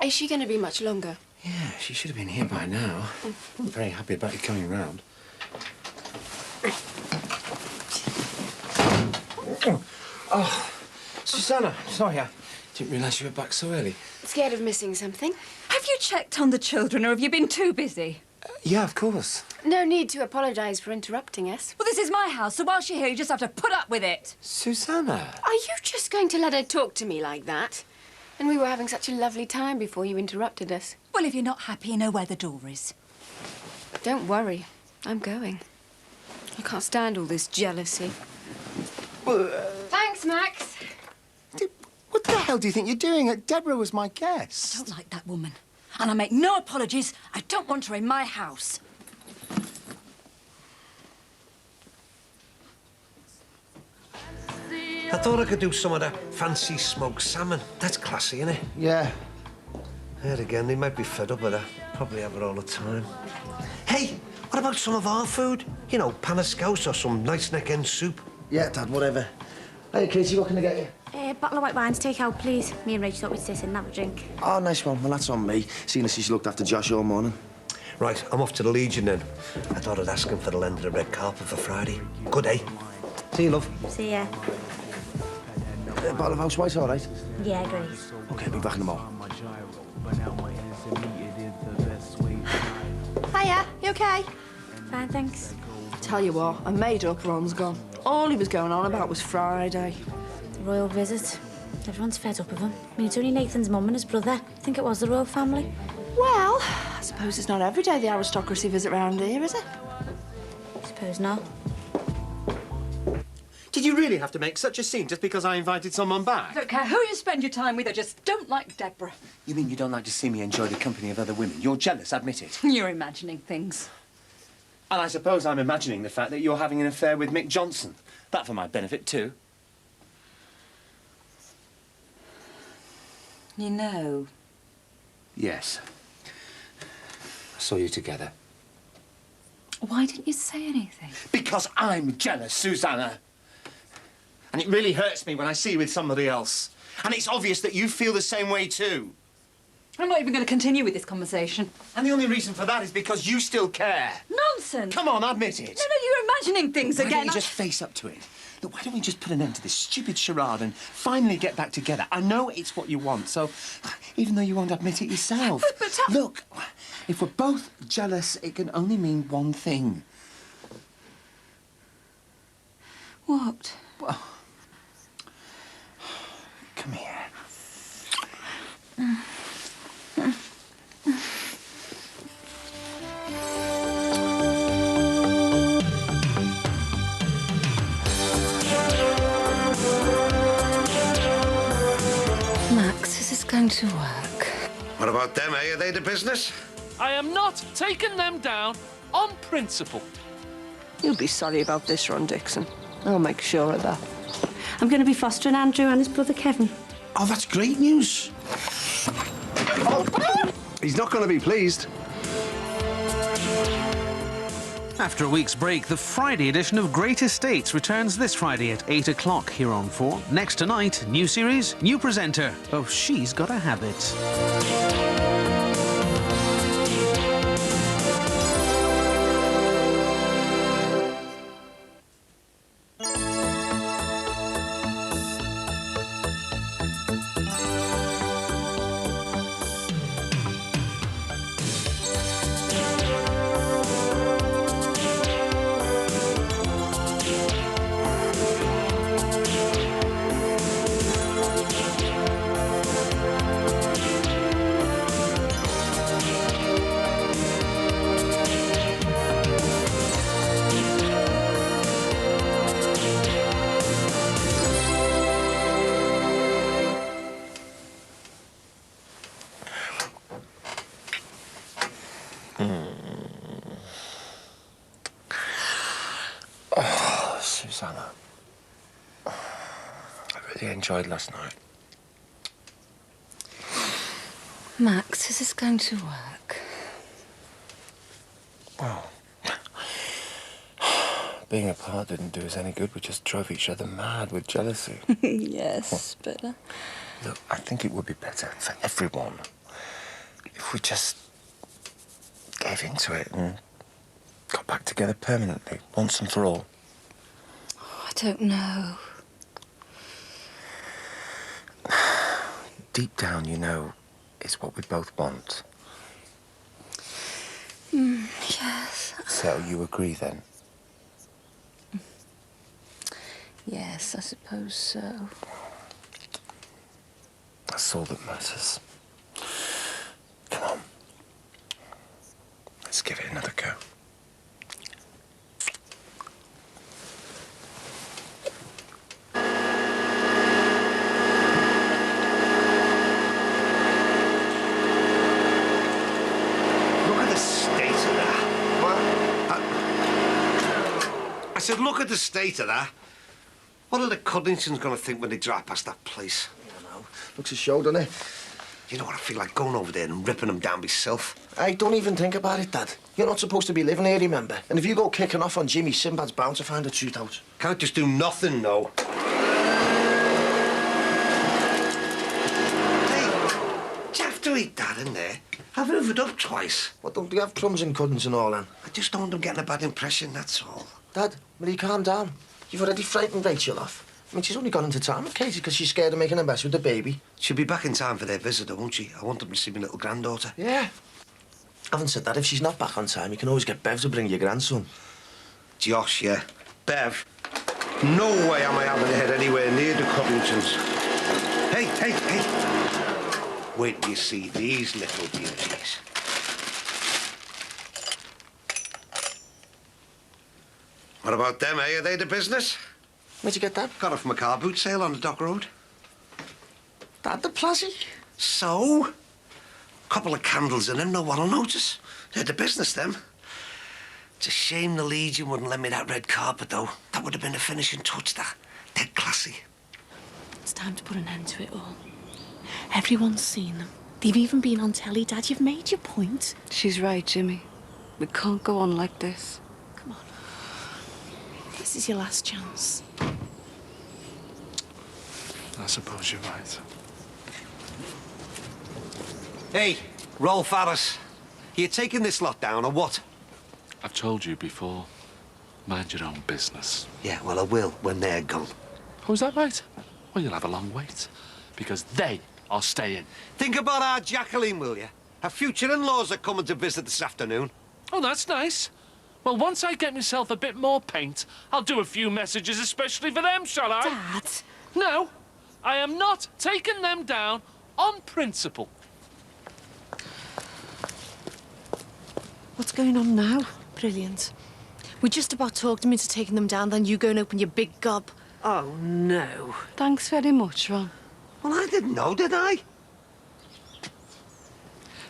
Is she going to be much longer? Yeah, she should have been here by now. I'm very happy about you coming round. Oh, Susanna, sorry, I didn't realise you were back so early. Scared of missing something? Have you checked on the children, or have you been too busy? Yeah, of course. No need to apologise for interrupting us. Well, this is my house, so while she's here, you just have to put up with it. Susanna! Are you just going to let her talk to me like that? And we were having such a lovely time before you interrupted us. Well, if you're not happy, you know where the door is. Don't worry. I'm going. I can't stand all this jealousy. Thanks, Max. What the hell do you think you're doing? Deborah was my guest. I don't like that woman. And I make no apologies. I don't want her in my house. I thought I could do some of that fancy smoked salmon. That's classy, innit? Yeah. There again, they might be fed up with that. Probably have it all the time. Hey, what about some of our food? You know, paniscouse or some nice neck-end soup? Yeah, Dad, whatever. Hey, Katie, what can I get you? A bottle of white wine to take out, please. Me and Rach thought we'd sit in and have a drink. Oh, nice one. Well, that's on me, seeing as she's looked after Josh all morning. Right, I'm off to the Legion then. I thought I'd ask him for the lend of the red carpet for Friday. Good, eh? See you, love. See ya. A bottle of house white, all right? Yeah, great. OK, be back in a moment. Hiya, you okay? Fine, thanks. Tell you what, I made up Ron's gone. All he was going on about was Friday. The royal visit. Everyone's fed up of him. I mean, it's only Nathan's mum and his brother. I think it was the royal family. Well, I suppose it's not every day the aristocracy visit round here, is it? I suppose not. Did you really have to make such a scene just because I invited someone back? I don't care who you spend your time with, I just don't like Deborah. You mean you don't like to see me enjoy the company of other women? You're jealous, admit it. You're imagining things. And I suppose I'm imagining the fact that you're having an affair with Mick Johnson. That for my benefit, too. You know. Yes. I saw you together. Why didn't you say anything? Because I'm jealous, Susanna. And it really hurts me when I see you with somebody else. And it's obvious that you feel the same way, too. I'm not even going to continue with this conversation. And the only reason for that is because you still care. Nonsense! Come on, admit it. No, you're imagining things Why again. don't you just face up to it? Look, why don't we just put an end to this stupid charade and finally get back together? I know it's what you want, so even though you won't admit it yourself. Look, if we're both jealous, it can only mean one thing. What? Well, come here. Max, is this going to work? What about them, eh? Are they the business? I am not taking them down on principle. You'll be sorry about this, Ron Dixon. I'll make sure of that. I'm going to be fostering Andrew and his brother Kevin. Oh, that's great news. He's not going to be pleased. After a week's break, the Friday edition of Great Estates returns this Friday at 8 o'clock here on 4. Next tonight, new series, new presenter. Oh, she's got a habit. Oh, Susanna. I really enjoyed last night. Max, is this going to work? Well, being apart didn't do us any good. We just drove each other mad with jealousy. Yes, but... Look, I think it would be better for everyone if we just gave into it and got back together permanently, once and for all. I don't know. Deep down, you know, it's what we both want. Yes. So you agree, then? Yes, I suppose so. That's all that matters. Come on. Let's give it another go. the state of that. What? I said, look at the state of that. What are the Cuddingtons going to think when they drive past that place? I don't know. Looks a show, doesn't it? You know what? I feel like going over there and ripping them down myself. Hey, don't even think about it, Dad. You're not supposed to be living here, remember? And if you go kicking off on Jimmy, Sinbad's bound to find the truth out. Can't just do nothing, though. Hey, do you have to eat that in there? I've hoovered up twice. What, don't they have crumbs and cuddings and all, then? I just don't want them getting a bad impression, that's all. Dad, will you calm down? You've already frightened Rachel off. I mean, she's only gone into town with Katie because she's scared of making a mess with the baby. She'll be back in time for their visitor, won't she? I want them to see my little granddaughter. Yeah. Having said that, if she's not back on time, you can always get Bev to bring your grandson. Josh, yeah. Bev. No way am I having her head anywhere near the Covingtons. Hey, hey, hey. Wait till you see these little beauties. What about them, eh? Are they the business? Where'd you get that? Got it from a car boot sale on the dock road. Dad, the Plazzy? So? Couple of candles in them, no one'll notice. They're the business, them. It's a shame the Legion wouldn't lend me that red carpet, though. That would have been the finishing touch, that. Dead classy. It's time to put an end to it all. Everyone's seen them. They've even been on telly, Dad. You've made your point. She's right, Jimmy. We can't go on like this. Come on. This is your last chance. I suppose you're right. Hey, Rolf Harris. You taking this lot down, or what? I've told you before. Mind your own business. Yeah, well, I will when they're gone. Oh, is that right? Well, you'll have a long wait. Because they are staying. Think about our Jacqueline, will you? Her future in-laws are coming to visit this afternoon. Oh, that's nice. Well, once I get myself a bit more paint, I'll do a few messages especially for them, shall I? Dad! No, I am not taking them down on principle. What's going on now? Brilliant. We just about talked him into taking them down, then you go and open your big gob. Oh, no. Thanks very much, Ron. Well, I didn't know, did I?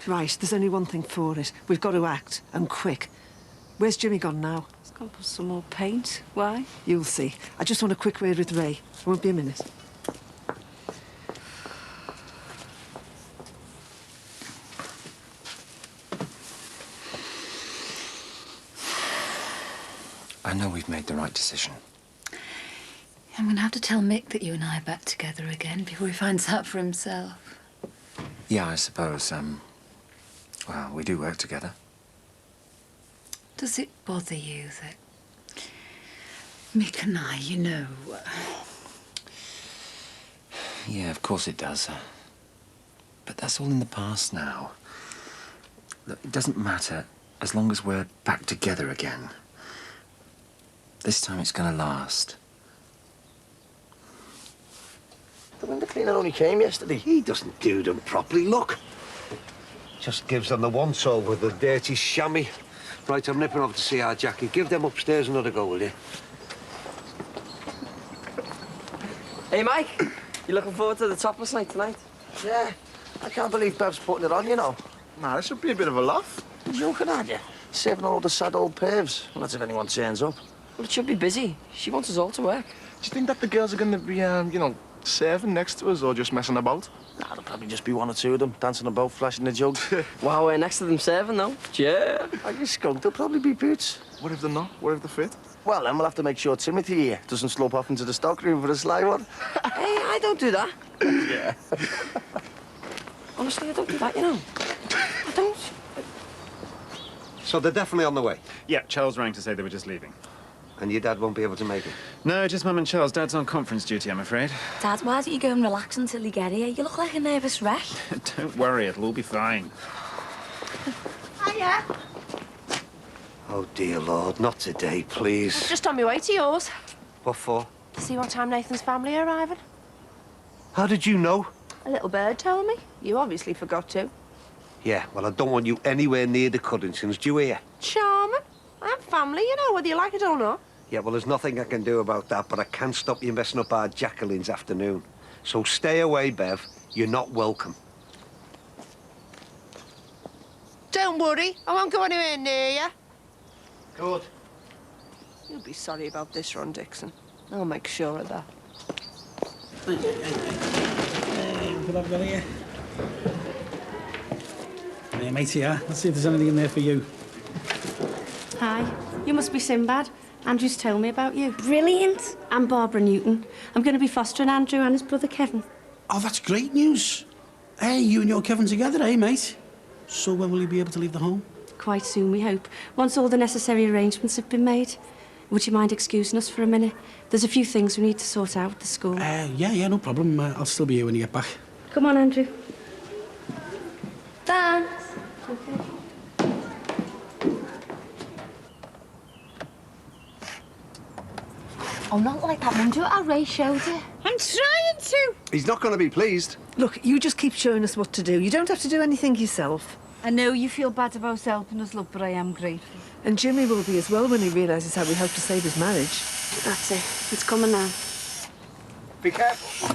Right, there's only one thing for it. We've got to act, and quick. Where's Jimmy gone now? He's gone for some more paint. Why? You'll see. I just want a quick word with Ray. It won't be a minute. I know we've made the right decision. I'm going to have to tell Mick that you and I are back together again before he finds out for himself. Yeah, I suppose, well, we do work together. Does it bother you that Mick and I, you know... Yeah, of course it does. But that's all in the past now. Look, it doesn't matter as long as we're back together again. This time it's gonna last. The window cleaner only came yesterday. He doesn't do them properly, look. Just gives them the once-over with the dirty chamois. Right, I'm nipping off to see our Jackie. Give them upstairs another go, will you? Hey, Mike. You looking forward to the topless night tonight? Yeah. I can't believe Bev's putting it on, you know. Nah, this should be a bit of a laugh. You're joking, aren't you? Saving all the sad old pervs. Well, that's if anyone turns up. Well, it should be busy. She wants us all to work. Do you think that the girls are going to be, you know, serving next to us or just messing about? Nah, there'll probably just be one or two of them dancing about, flashing the jug. Wow, we're next to them serving, though. Yeah. I guess skunk, they'll probably be boots. What if they're not? What if they're fit? Well, then we'll have to make sure Timothy here doesn't slope off into the stockroom for a sly one. Hey, I don't do that. Yeah. Honestly, I don't do that, you know. I don't. So they're definitely on the way? Yeah, Charles rang to say they were just leaving. And your dad won't be able to make it? No, just Mum and Charles. Dad's on conference duty, I'm afraid. Dad, why don't you go and relax until you get here? You look like a nervous wreck. Don't worry, it'll all be fine. Hiya. Oh, dear Lord, not today, please. Just on my way to yours. What for? To see what time Nathan's family are arriving. How did you know? A little bird told me. You obviously forgot to. Yeah, well, I don't want you anywhere near the Cuddingtons, do you hear? Charming. I'm family, you know, whether you like it or not. Yeah, well, there's nothing I can do about that, but I can't stop you messing up our Jacqueline's afternoon. So stay away, Bev. You're not welcome. Don't don't worry. I won't go anywhere near you. Good. You'll be sorry about this, Ron Dixon. I'll make sure of that. What have I got here? Hey, mate, here. Let's see if there's anything in there for you. Hi. You must be Sinbad. Andrew's told me about you. Brilliant. I'm Barbara Newton. I'm going to be fostering Andrew and his brother Kevin. Oh, that's great news. Hey, you and your Kevin together, eh, mate? So when will you be able to leave the home? Quite soon, we hope. Once all the necessary arrangements have been made. Would you mind excusing us for a minute? There's a few things we need to sort out at the school. Yeah, no problem. I'll still be here when you get back. Come on, Andrew. Thanks. Okay. Oh, not like that, Mum. Do it how Ray showed you. I'm trying to. He's not going to be pleased. Look, you just keep showing us what to do. You don't have to do anything yourself. I know you feel bad about helping us, love, but I am grateful. And Jimmy will be as well when he realises how we helped to save his marriage. That's it. It's coming now. Be careful.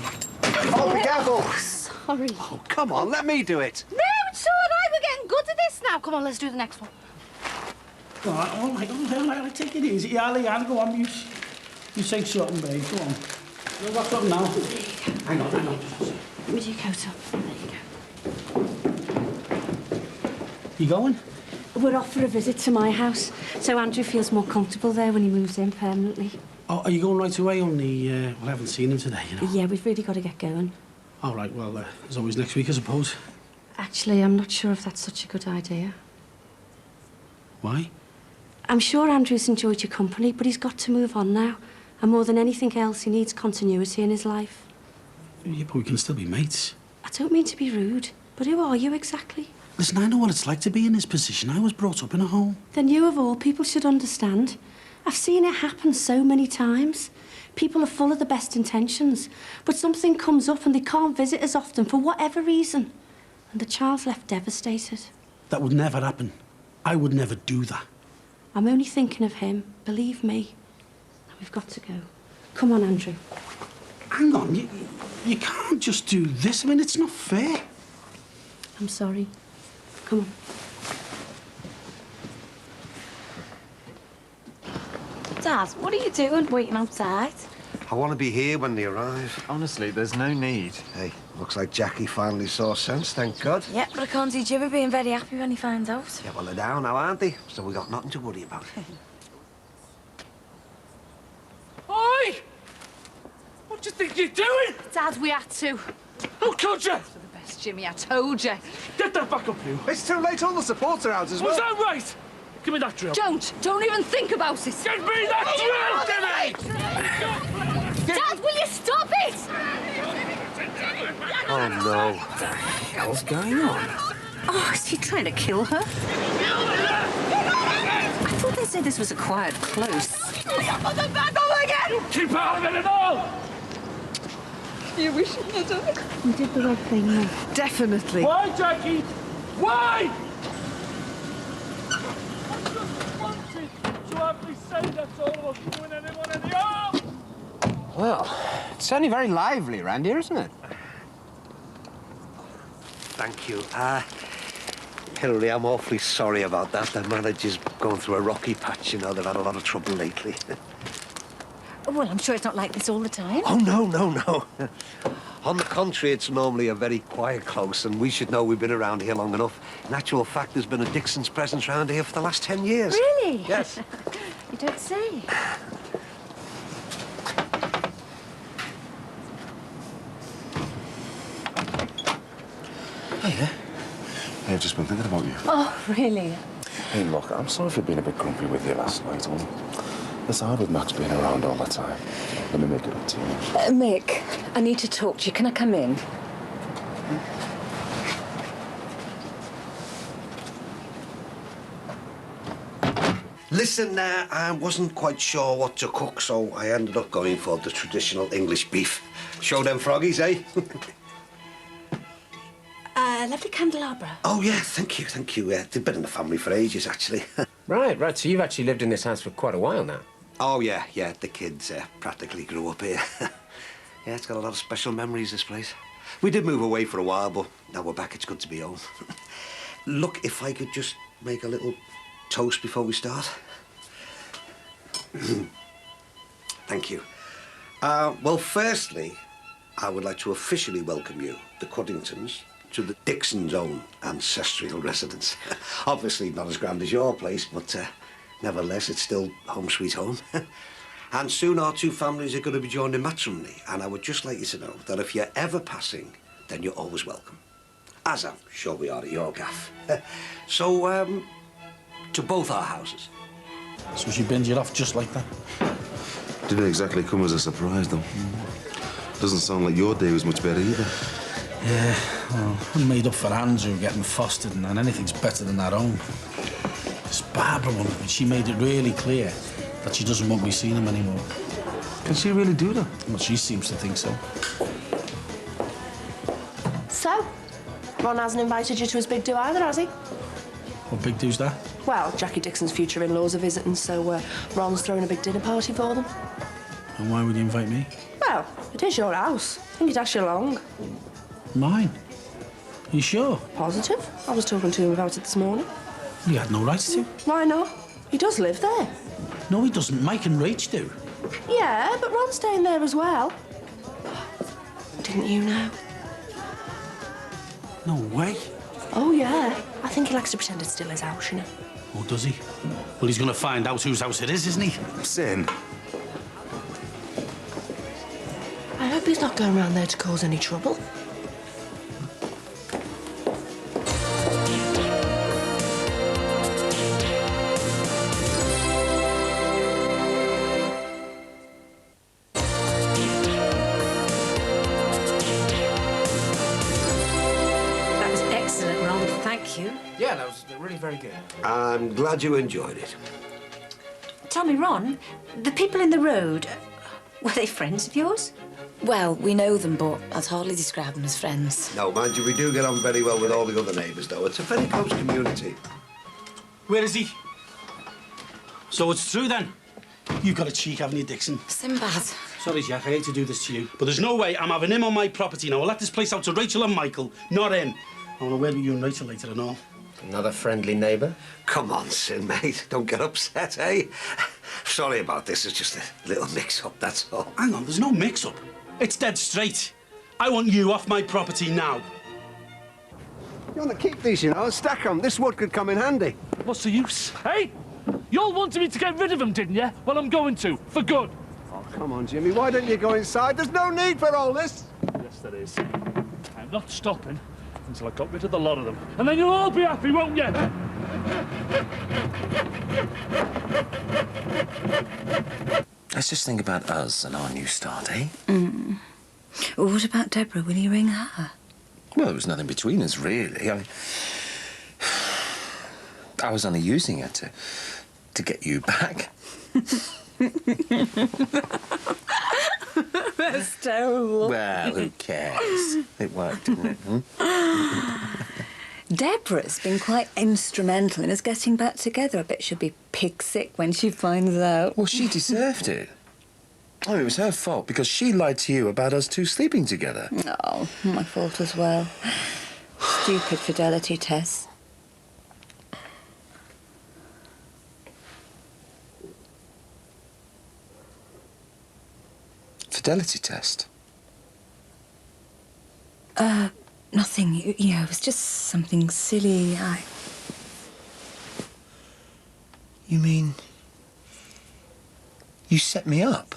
Oh, be careful. Sorry. Oh, come on, let me do it. No, it's all right. We're getting good at this now. Come on, let's do the next one. All right. Take it easy. Yeah, go on. You say something, babe. Go on. You've got something now. Hang on. Let me do your coat up. There you You going? go. We're off for a visit to my house, so Andrew feels more comfortable there when he moves in permanently. Oh, are you going right away? Only, I haven't seen him today, you know. Yeah, we've really got to get going. All right, well, there's always next week, I suppose. Actually, I'm not sure if that's such a good idea. Why? I'm sure Andrew's enjoyed your company, but he's got to move on now. And more than anything else, he needs continuity in his life. Yeah, but we can still be mates. I don't mean to be rude, but who are you exactly? Listen, I know what it's like to be in his position. I was brought up in a home. Then you, of all people, should understand. I've seen it happen so many times. People are full of the best intentions, but something comes up and they can't visit as often for whatever reason. And the child's left devastated. That would never happen. I would never do that. I'm only thinking of him, believe me. Now we've got to go. Come on, Andrew. Hang on, you can't just do this. I mean, it's not fair. I'm sorry. Come on. Dad, what are you doing waiting outside? I want to be here when they arrive. Honestly, there's no need. Hey, looks like Jackie finally saw sense, thank God. Yeah, but I can't see Jimmy being very happy when he finds out. Yeah, well, they're down now, aren't they? So we got nothing to worry about. Oi! What do you think you're doing? Dad, we had to. How could you? For the best, Jimmy, I told you. Get that back up, you. It's too late, all the supports are out as well. Was that right? Give me that drill. Don't even think about it. Give me that drill, Jimmy! Dad, will you stop it? Oh, no. What the hell's going on? Oh, is he trying to kill her? I thought they said this was a quiet close. Keep out of it at all! You wish you had done it. You did the right thing, Mum. Definitely. Why, Jackie? Why? To have me say that's all about doing anyone any harm. Well, it's certainly very lively around here, isn't it? Thank you. Hilary, I'm awfully sorry about that. The manager's going through a rocky patch, you know. They've had a lot of trouble lately. Well, I'm sure it's not like this all the time. Oh, no. On the contrary, it's normally a very quiet close, and we should know we've been around here long enough. In actual fact, there's been a Dixon's presence around here for the last 10 years. Really? Yes. You don't say. Hey there. Hey, I've just been thinking about you. Oh, really? Hey, look, I'm sorry for being a bit grumpy with you last night. It's hard with Max being around all the time. Let me make it up to you. Mick, I need to talk to you. Can I come in? Listen, I wasn't quite sure what to cook, so I ended up going for the traditional English beef. Show them froggies, eh? Lovely candelabra. Oh, yeah, thank you. They've been in the family for ages, actually. Right. So you've actually lived in this house for quite a while now. Oh, yeah. The kids practically grew up here. Yeah, it's got a lot of special memories, this place. We did move away for a while, but now we're back. It's good to be home. look, if I could just make a little toast before we start. Thank you. Well, firstly, I would like to officially welcome you, the Cuddingtons, to the Dixon's own ancestral residence. Obviously not as grand as your place, but nevertheless, it's still home sweet home. And soon our two families are going to be joined in matrimony, and I would just like you to know that if you're ever passing, then you're always welcome. As I'm sure we are at your gaff. So, to both our houses. So she binned you off just like that? Didn't exactly come as a surprise, though. Doesn't sound like your day was much better either. Yeah, well, I'm made up for Andrew getting fostered, and anything's better than our own. This Barbara woman, she made it really clear that she doesn't want me seeing him anymore. Can she really do that? Well, she seems to think so. So, Ron hasn't invited you to his big do either, has he? What big do's that? Well, Jackie Dixon's future in-laws are visiting, so Ron's throwing a big dinner party for them. And why would he invite me? Well, it is your house. I think he'd ask you along. Mine? Are you sure? Positive. I was talking to him about it this morning. He had no right to. Why not? He does live there. No, he doesn't. Mike and Rach do. Yeah, but Ron's staying there as well. Didn't you know? No way. Oh, yeah. I think he likes to pretend it's still his house, you know. Oh, does he? Well, he's going to find out whose house it is, isn't he? Sin. I hope he's not going round there to cause any trouble. That was excellent, Ron. Thank you. Yeah, that was really very good. I'm glad you enjoyed it. Tell me, Ron, the people in the road, were they friends of yours? Well, we know them, but I'd hardly describe them as friends. No, mind you, we do get on very well with all the other neighbours, though. It's a very close community. Where is he? So it's true, then? You've got a cheek, haven't you, Dixon? Sinbad. Sorry, Jack, I hate to do this to you, but there's no way I'm having him on my property now. I'll let this place out to Rachel and Michael, not him. I want to word with you and Rachel later and all. Another friendly neighbour? Come on, Sin, mate. Don't get upset, eh? Sorry about this. It's just a little mix-up, that's all. Hang on, there's no mix-up. It's dead straight. I want you off my property now. You want to keep these, you know, and stack them. This wood could come in handy. What's the use? Hey? You all wanted me to get rid of them, didn't you? Well, I'm going to, for good. Oh, come on, Jimmy. Why don't you go inside? There's no need for all this. Yes, there is. I'm not stopping until I got rid of the lot of them. And then you'll all be happy, won't you? Let's just think about us and our new start, eh? Well, what about Deborah? Will you ring her? Well, there was nothing between us, really. I was only using her to get you back. That's terrible. Well, who cares? It worked, didn't it? Deborah's been quite instrumental in us getting back together. I bet she'll be pig sick when she finds out. Well, she deserved it. Oh, it was her fault because she lied to you about us two sleeping together. Oh, my fault as well. Stupid fidelity test. Fidelity test? Nothing. You know, it was just something silly. You mean you set me up?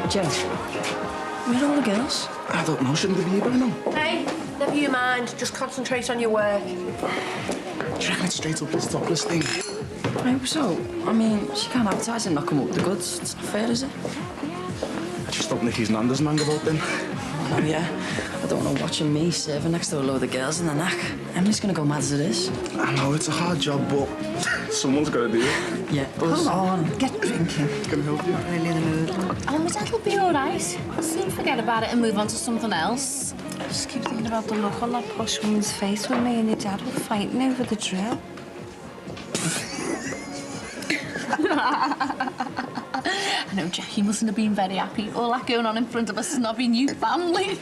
Joe, where are all the girls? I don't know. Shouldn't they be here by now? Hey, never you mind. Just concentrate on your work. Do you reckon it's straight up this topless thing? I hope so. I mean, she can't advertise and not come up with the goods. It's not fair, is it? I just hope Nicky's and Anders mang about then. Oh, yeah. I don't want her watching me serving next to a load of girls in the knack. Emily's gonna go mad as it is. I know, it's a hard job, but someone's got to do it. Yeah. Come on, get drinking. Can I help you? Really in the mood. Oh, but that'll be all right. Soon forget about it and move on to something else. I just keep thinking about the look on that posh woman's face when me and your dad were fighting over the drill. I know Jackie mustn't have been very happy. All that going on in front of a snobby new family.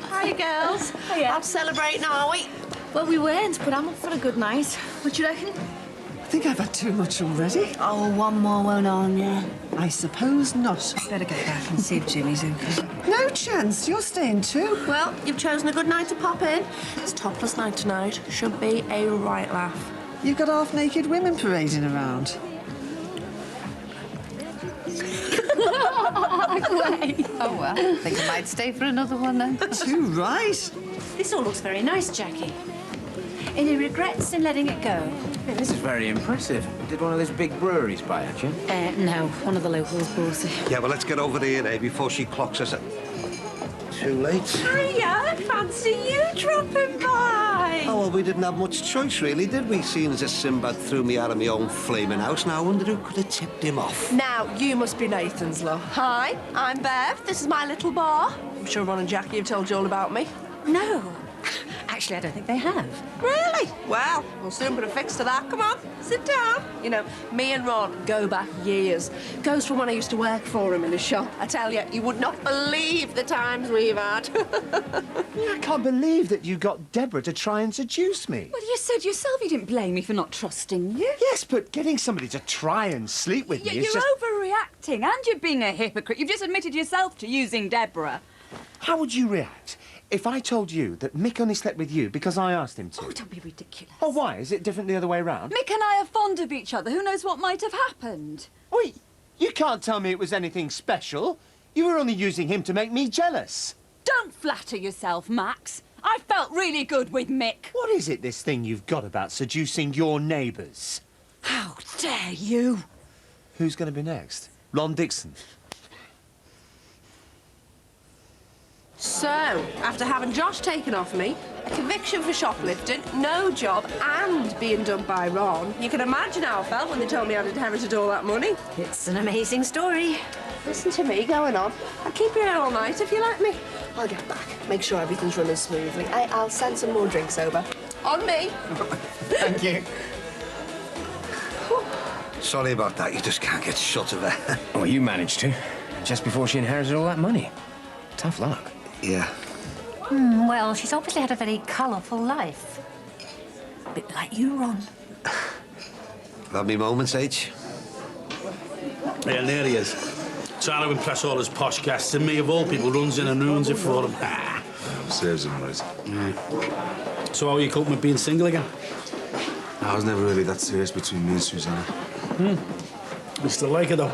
Hi, girls. Hiya. Out celebrating, are we? Well, we weren't, but I'm up for a good night. What do you reckon? I think I've had too much already. Oh, one more won't on you. I suppose not. Better get back and see if Jimmy's okay. No chance. You're staying too. Well, you've chosen a good night to pop in. It's topless night tonight. Should be a right laugh. You've got half-naked women parading around. Oh, well, I think I might stay for another one then. Too right. This all looks very nice, Jackie. Any regrets in letting it go? Yeah, this is very impressive. Did one of those big breweries buy it, you? No, one of the locals bought it. Yeah, well, let's get over here, eh, before she clocks us at... Too late. Hiya, fancy you dropping by. Oh, well, we didn't have much choice, really, did we? Seeing as a Sinbad threw me out of my own flaming house. Now, I wonder who could have tipped him off. Now, you must be Nathan's love. Hi, I'm Bev. This is my little bar. I'm sure Ron and Jackie have told you all about me. No. Actually, I don't think they have. Really? Well, we'll soon put a fix to that. Come on, sit down. You know, me and Ron go back years. Goes from when I used to work for him in his shop. I tell you, you would not believe the times we've had. I can't believe that you got Deborah to try and seduce me. Well, you said yourself you didn't blame me for not trusting you. Yes, but getting somebody to try and sleep with me is You're just... overreacting, and you're being a hypocrite. You've just admitted yourself to using Deborah. How would you react if I told you that Mick only slept with you because I asked him to? Oh, don't be ridiculous. Oh, why? Is it different the other way round? Mick and I are fond of each other. Who knows what might have happened? Wait, you can't tell me it was anything special. You were only using him to make me jealous. Don't flatter yourself, Max. I felt really good with Mick. What is it, this thing you've got about seducing your neighbours? How dare you? Who's going to be next? Ron Dixon? So, after having Josh taken off me, a conviction for shoplifting, no job, and being done by Ron, you can imagine how I felt when they told me I'd inherited all that money. It's an amazing story. Listen to me going on. I'll keep you here all night if you let me. I'll get back, make sure everything's running smoothly. I'll send some more drinks over. On me. Thank you. Sorry about that. You just can't get shut of her. Oh, you managed to. Just before she inherited all that money. Tough luck. Yeah. Well, she's obviously had a very colourful life. A bit like you, Ron. Had me moments, H. Yeah, and there he is. Trying to impress all his posh guests, and me, of all people, runs in and ruins it for him. Serves him right. Yeah. So how are you coping with being single again? I was never really that serious between me and Susanna. You still like her, though?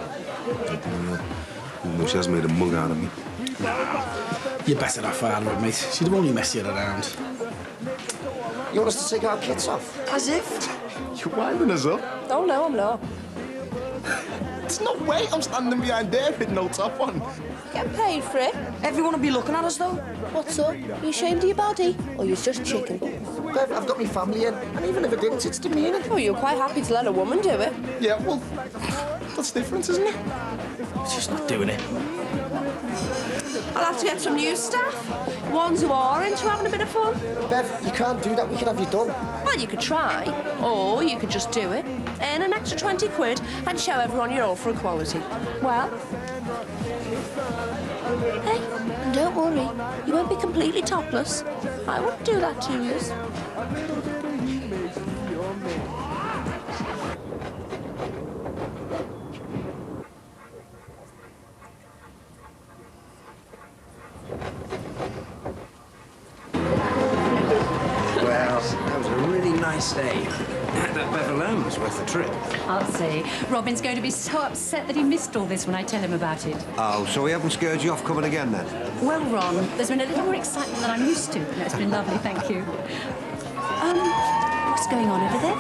Even though she has made a mug out of me. You're better off out of it, mate. She'd have only messed you around. You want us to take our kits off? As if. You're winding us up. Oh, no, I'm not. It's no way I'm standing behind there with no top on. Getting paid for it. Everyone will be looking at us, though. What's up? You ashamed of your body? Or you're just chicken? Bev, I've got my family in, and even if I didn't, it's demeaning. Oh, you're quite happy to let a woman do it. Yeah, well, that's different, isn't it? She's not doing it. I'll have to get some new staff. Ones who are into having a bit of fun. Bev, you can't do that. We can have you done. Well, you could try. Or you could just do it, earn an extra 20 quid, and show everyone you're all for equality. Well... Hey, and don't worry. You won't be completely topless. I wouldn't do that to you. Well, that was a really nice day. That Bev alone was worth the trip. I'll say. Robin's going to be so upset that he missed all this when I tell him about it. Oh, so we haven't scared you off coming again, then? Well, Ron, there's been a little more excitement than I'm used to. No, it's been lovely, thank you. What's going on over there?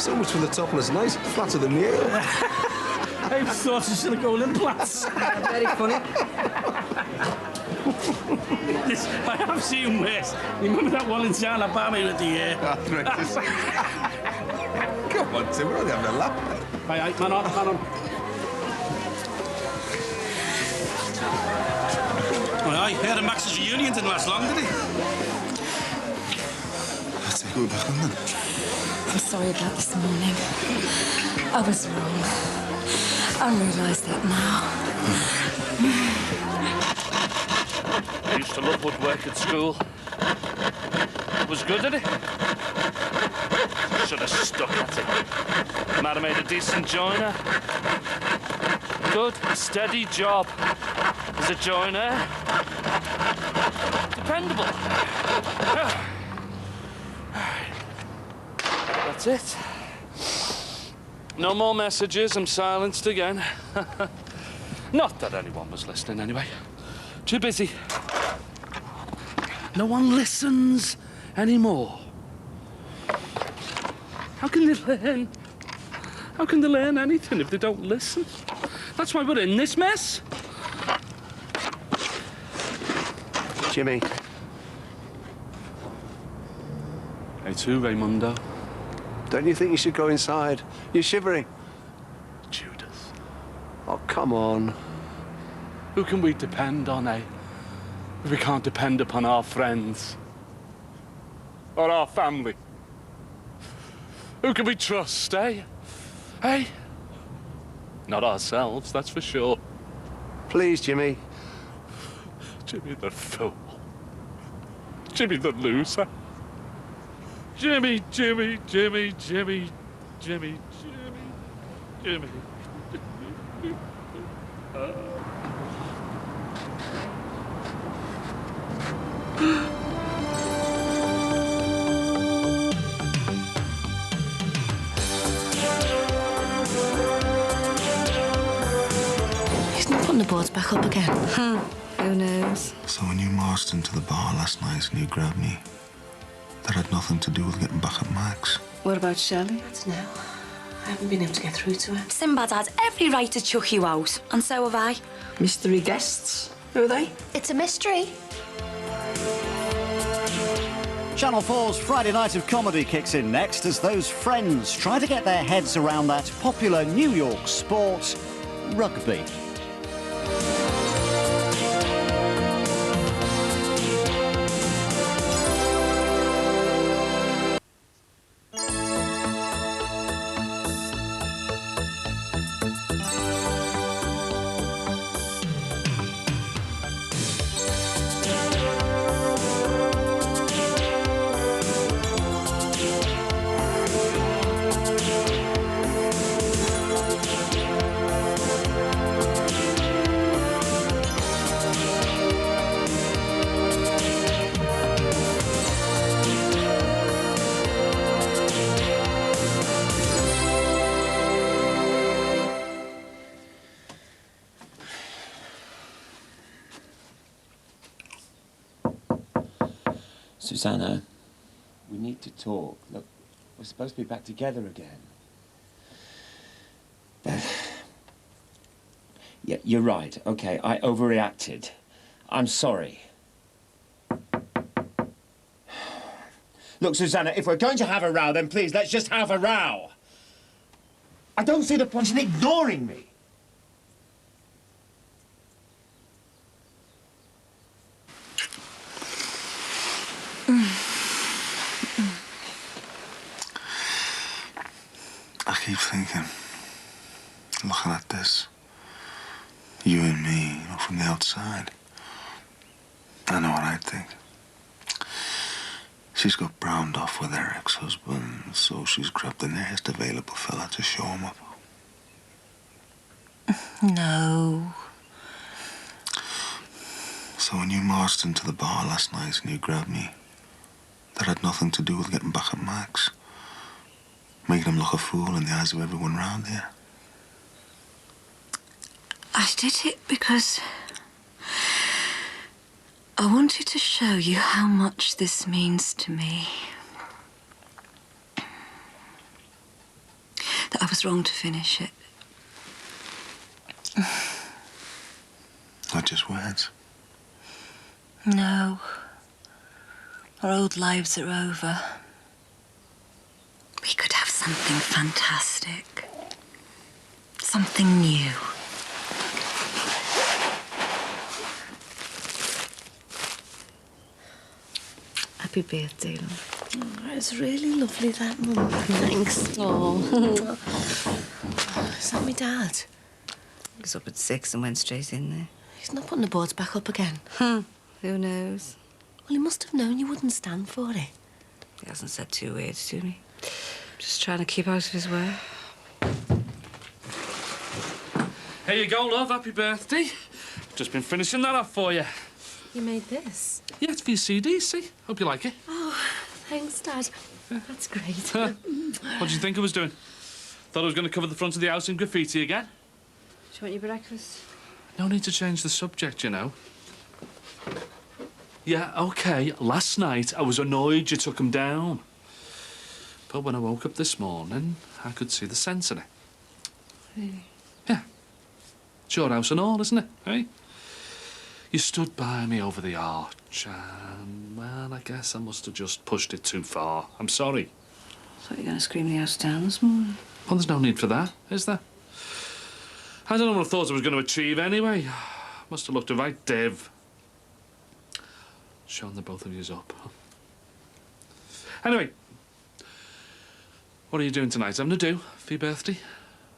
So much for the topless night. Flatter than you. I thought you should have gone implants. Very funny. Yes, I have seen worse. Remember that one in San Alabama at the year? Come on, Tim, we're only having a laugh. Aye, man on, man on. I heard of Max's reunion didn't last long, did it? Let's take her back on then. I'm sorry about this morning. I was wrong. I realise that now. I used to love woodwork at school. It was good at it. Should have stuck at it. Might have made a decent joiner. Good, steady job as a joiner. Dependable. That's it. No more messages. I'm silenced again. Not that anyone was listening anyway. Too busy. No one listens anymore. How can they learn? How can they learn anything if they don't listen? That's why we're in this mess. Jimmy. Hey too, Raymundo. Don't you think you should go inside? You're shivering. Judas. Oh, come on. Who can we depend on, eh? If we can't depend upon our friends. Or our family. Who can we trust, eh? Eh? Not ourselves, that's for sure. Please, Jimmy. Jimmy the fool. Jimmy the loser. Jimmy, Jimmy, Jimmy, Jimmy, Jimmy, Jimmy, Jimmy. He's not putting the boards back up again. Who knows? So when you marched into the bar last night and you grabbed me, that had nothing to do with getting back at Max. What about Shelley? I don't know. I haven't been able to get through to her. Sinbad has every right to chuck you out, and so have I. Mystery guests? Who are they? It's a mystery. Channel 4's Friday Night of Comedy kicks in next as those friends try to get their heads around that popular New York sport, rugby. Susanna, we need to talk. Look, we're supposed to be back together again. Yeah, you're right. Okay, I overreacted. I'm sorry. Look, Susanna, if we're going to have a row, then please, let's just have a row. I don't see the point in ignoring me. I keep thinking, looking at this, you and me, you know, from the outside, I know what I think. She's got browned off with her ex-husband, so she's grabbed the nearest available fella to show him up. No. So when you marched into the bar last night and you grabbed me, that had nothing to do with getting back at Max. Making him look a fool in the eyes of everyone round here. I did it because I wanted to show you how much this means to me. That I was wrong to finish it. Not just words. No. Our old lives are over. We could have something fantastic. Something new. Happy birthday, love. Oh, it's really lovely, that, Mum. Thanks. Oh. Is that my dad? He was up at 6 and went straight in there. He's not putting the boards back up again. Who knows? Well, he must have known you wouldn't stand for it. He hasn't said 2 words to me. Just trying to keep out of his way. Here you go, love. Happy birthday. Just been finishing that off for you. You made this? Yeah, it's for your CD, see? Hope you like it. Oh, thanks, Dad. That's great. What did you think I was doing? Thought I was going to cover the front of the house in graffiti again? Do you want your breakfast? No need to change the subject, you know. Yeah, OK, last night I was annoyed you took him down. But when I woke up this morning, I could see the sense in it. Really? Yeah. It's your house and all, isn't it, eh? You stood by me over the arch and, well, I guess I must have just pushed it too far. I'm sorry. Thought you were going to scream the house down this morning. Well, there's no need for that, is there? I don't know what I thought I was going to achieve anyway. Must have looked a right div. Showing the both of yous up. Anyway, what are you doing tonight? Having a do for your birthday?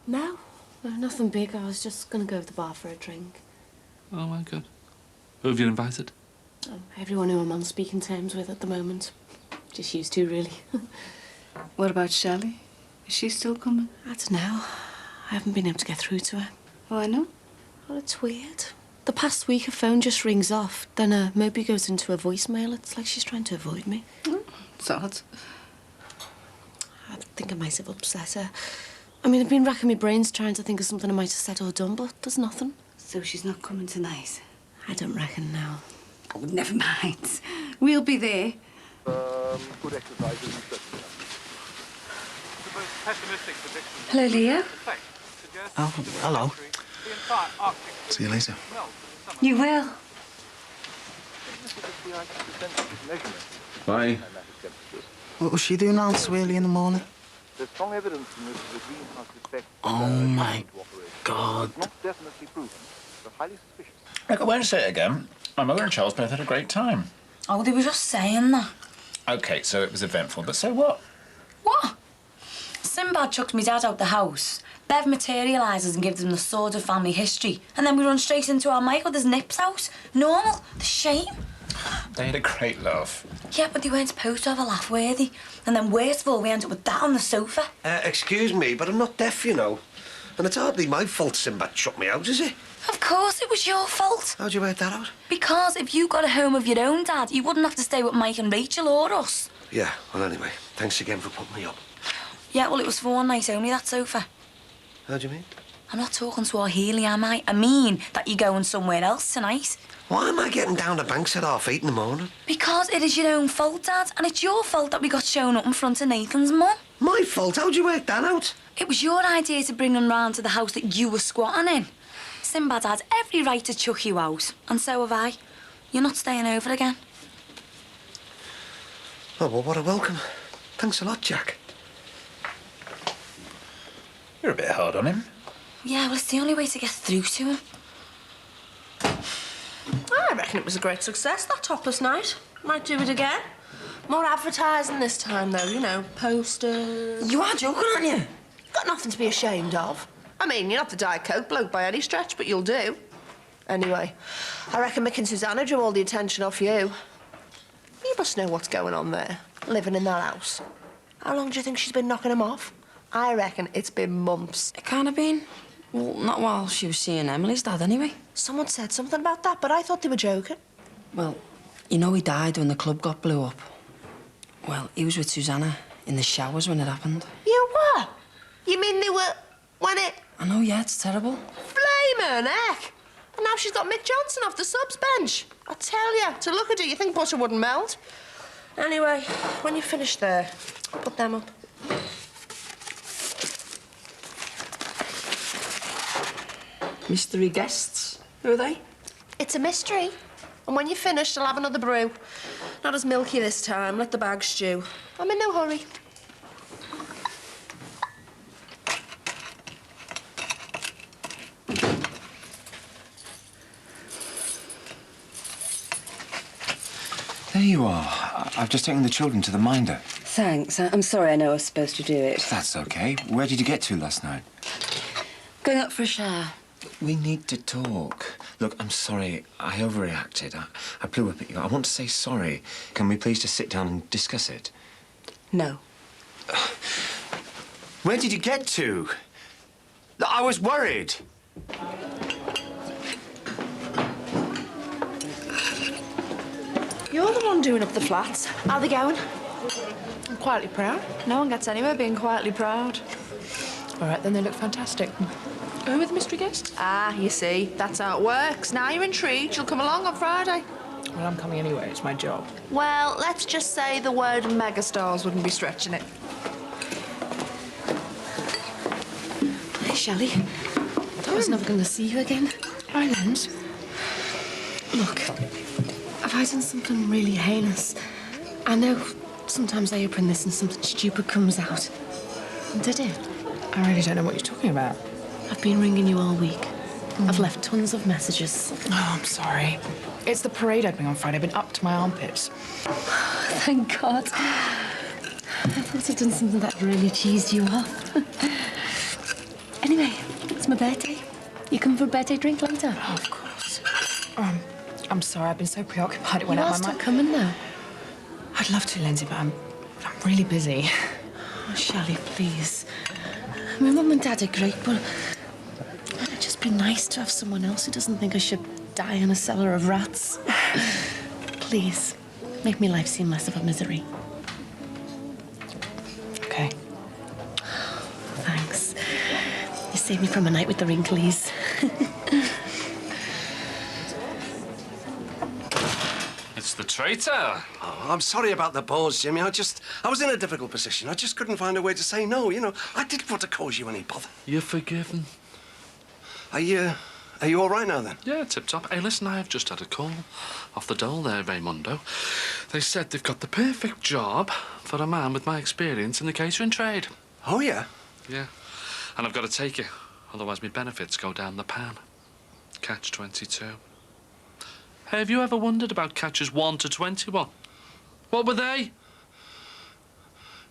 No, nothing big. I was just going to go to the bar for a drink. Oh, my God. Who have you invited? Everyone who I'm on speaking terms with at the moment. Just used to, really. What about Shelley? Is she still coming? I don't know. I haven't been able to get through to her. Why not? Well, it's weird. The past week, her phone just rings off. Then her mobile goes into a voicemail. It's like she's trying to avoid me. It's odd. I think I might have upset her. I mean, I've been racking my brains trying to think of something I might have said or done, but there's nothing. So she's not coming tonight? I don't reckon now. Oh, never mind. We'll be there. Good exercise. Hello, Leo. Oh, hello. See you later. You will. Bye. What was she doing out so early in the morning? There's strong evidence in this the greenhouse effect. Oh, my God. It's not definitely proven, but highly suspicious. Look, I won't say it again. My mother and Charles both had a great time. Oh, they were just saying that. OK, so it was eventful, but so what? What? Sinbad chucks me dad out the house. Bev materialises and gives him the sword of family history. And then we run straight into our Mike with his nips out. Normal. The shame. They had a great laugh. Yeah, but they weren't supposed to have a laugh, were they? And then worst of all, we ended up with that on the sofa. Excuse me, but I'm not deaf, you know. And it's hardly my fault Sinbad shut me out, is it? Of course it was your fault. How'd you work that out? Because if you got a home of your own, Dad, you wouldn't have to stay with Mike and Rachel or us. Yeah, well, anyway, thanks again for putting me up. Yeah, well, it was for one night only, that sofa. How do you mean? I'm not talking Swahili, am I? I mean that you're going somewhere else tonight. Why am I getting down the banks at 8:30 in the morning? Because it is your own fault, Dad, and it's your fault that we got shown up in front of Nathan's mum. My fault? How'd you work that out? It was your idea to bring them round to the house that you were squatting in. Sinbad had every right to chuck you out, and so have I. You're not staying over again. Oh, well, what a welcome. Thanks a lot, Jack. You're a bit hard on him. Yeah, well, it's the only way to get through to him. I reckon it was a great success, that topless night. Might do it again. More advertising this time, though, you know, posters. You are joking, aren't you? Got nothing to be ashamed of. I mean, you're not the Diet Coke bloke by any stretch, but you'll do. Anyway, I reckon Mick and Susanna drew all the attention off you. You must know what's going on there, living in that house. How long do you think she's been knocking him off? I reckon it's been months. It can't have been. Well, not while she was seeing Emily's dad, anyway. Someone said something about that, but I thought they were joking. Well, you know he died when the club got blew up. Well, he was with Susanna in the showers when it happened. You were? You mean they were... when it... I know, yeah, it's terrible. Flamin' heck! And now she's got Mick Johnson off the subs bench. I tell you, to look at it, you think butter wouldn't melt. Anyway, when you finish there, put them up. Mystery guests? Who are they? It's a mystery. And when you're finished, I'll have another brew. Not as milky this time. Let the bag stew. I'm in no hurry. There you are. I've just taken the children to the Minder. Thanks. I'm sorry I know I was supposed to do it. That's okay. Where did you get to last night? Going up for a shower. We need to talk. Look, I'm sorry. I overreacted. I blew up at you. I want to say sorry. Can we please just sit down and discuss it? No. Where did you get to? I was worried. You're the one doing up the flats. How they going? I'm quietly proud. No one gets anywhere being quietly proud. All right, then they look fantastic. Who are the mystery guests? Ah, you see, that's how it works. Now you're intrigued. You'll come along on Friday. Well, I'm coming anyway. It's my job. Well, let's just say the word megastars wouldn't be stretching it. Hey, Shelley. I was never going to see you again. Hi, Lens. Look, have I done something really heinous? I know sometimes I open this and something stupid comes out. Did it? I really don't know what you're talking about. I've been ringing you all week. I've left tons of messages. Oh, I'm sorry. It's the parade opening on Friday. I've been up to my armpits. Thank God. I thought I'd done something that really cheesed you off. Anyway, it's my birthday. You coming for a birthday drink later? Oh, of course. I'm sorry. I've been so preoccupied it went You out are my still mind. coming now? I'd love to, Lindsay, but I'm really busy. Oh, Shelley, please. My mum and dad are great, but it'd just be nice to have someone else who doesn't think I should die in a cellar of rats. Please, make me life seem less of a misery. Okay. Thanks. You saved me from a night with the wrinklies. It's the traitor. Oh, I'm sorry about the balls, Jimmy. I was in a difficult position. I just couldn't find a way to say no, you know. I didn't want to cause you any bother. You're forgiven. Are you all right now, then? Yeah, tip-top. Hey, listen, I have just had a call off the dole there, Raymundo. They said they've got the perfect job for a man with my experience in the catering trade. Oh, yeah? Yeah. And I've got to take it, otherwise my benefits go down the pan. Catch-22. Hey, have you ever wondered about catches 1 to 21? What were they?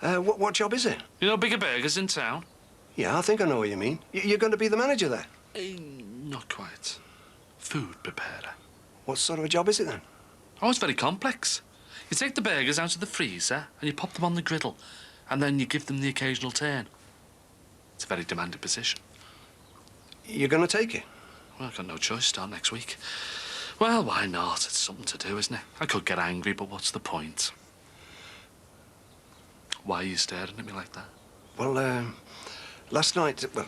What job is it? You know Bigger Burgers in town? Yeah, I think I know what you mean. You're going to be the manager there? Not quite. Food preparer. What sort of a job is it, then? Oh, it's very complex. You take the burgers out of the freezer and you pop them on the griddle, and then you give them the occasional turn. It's a very demanding position. You're going to take it? Well, I've got no choice. Start next week. Well, why not? It's something to do, isn't it? I could get angry, but what's the point? Why are you staring at me like that? Well, last night, well,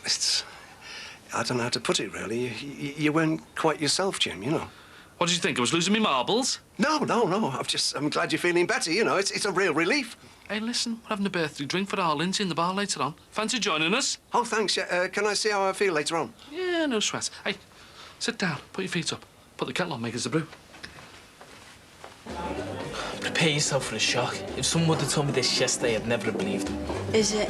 I don't know how to put it, really. You weren't quite yourself, Jim, you know. What did you think? I was losing me marbles? No. I'm glad you're feeling better, you know. It's a real relief. Hey, listen, we're having a birthday drink for our Lindsay in the bar later on. Fancy joining us? Oh, thanks. Yeah, can I see how I feel later on? Yeah, no sweat. Hey, sit down. Put your feet up. Put the kettle on, make us a brew. Prepare yourself for a shock. If someone would have told me this yesterday, I'd never have believed. Is it,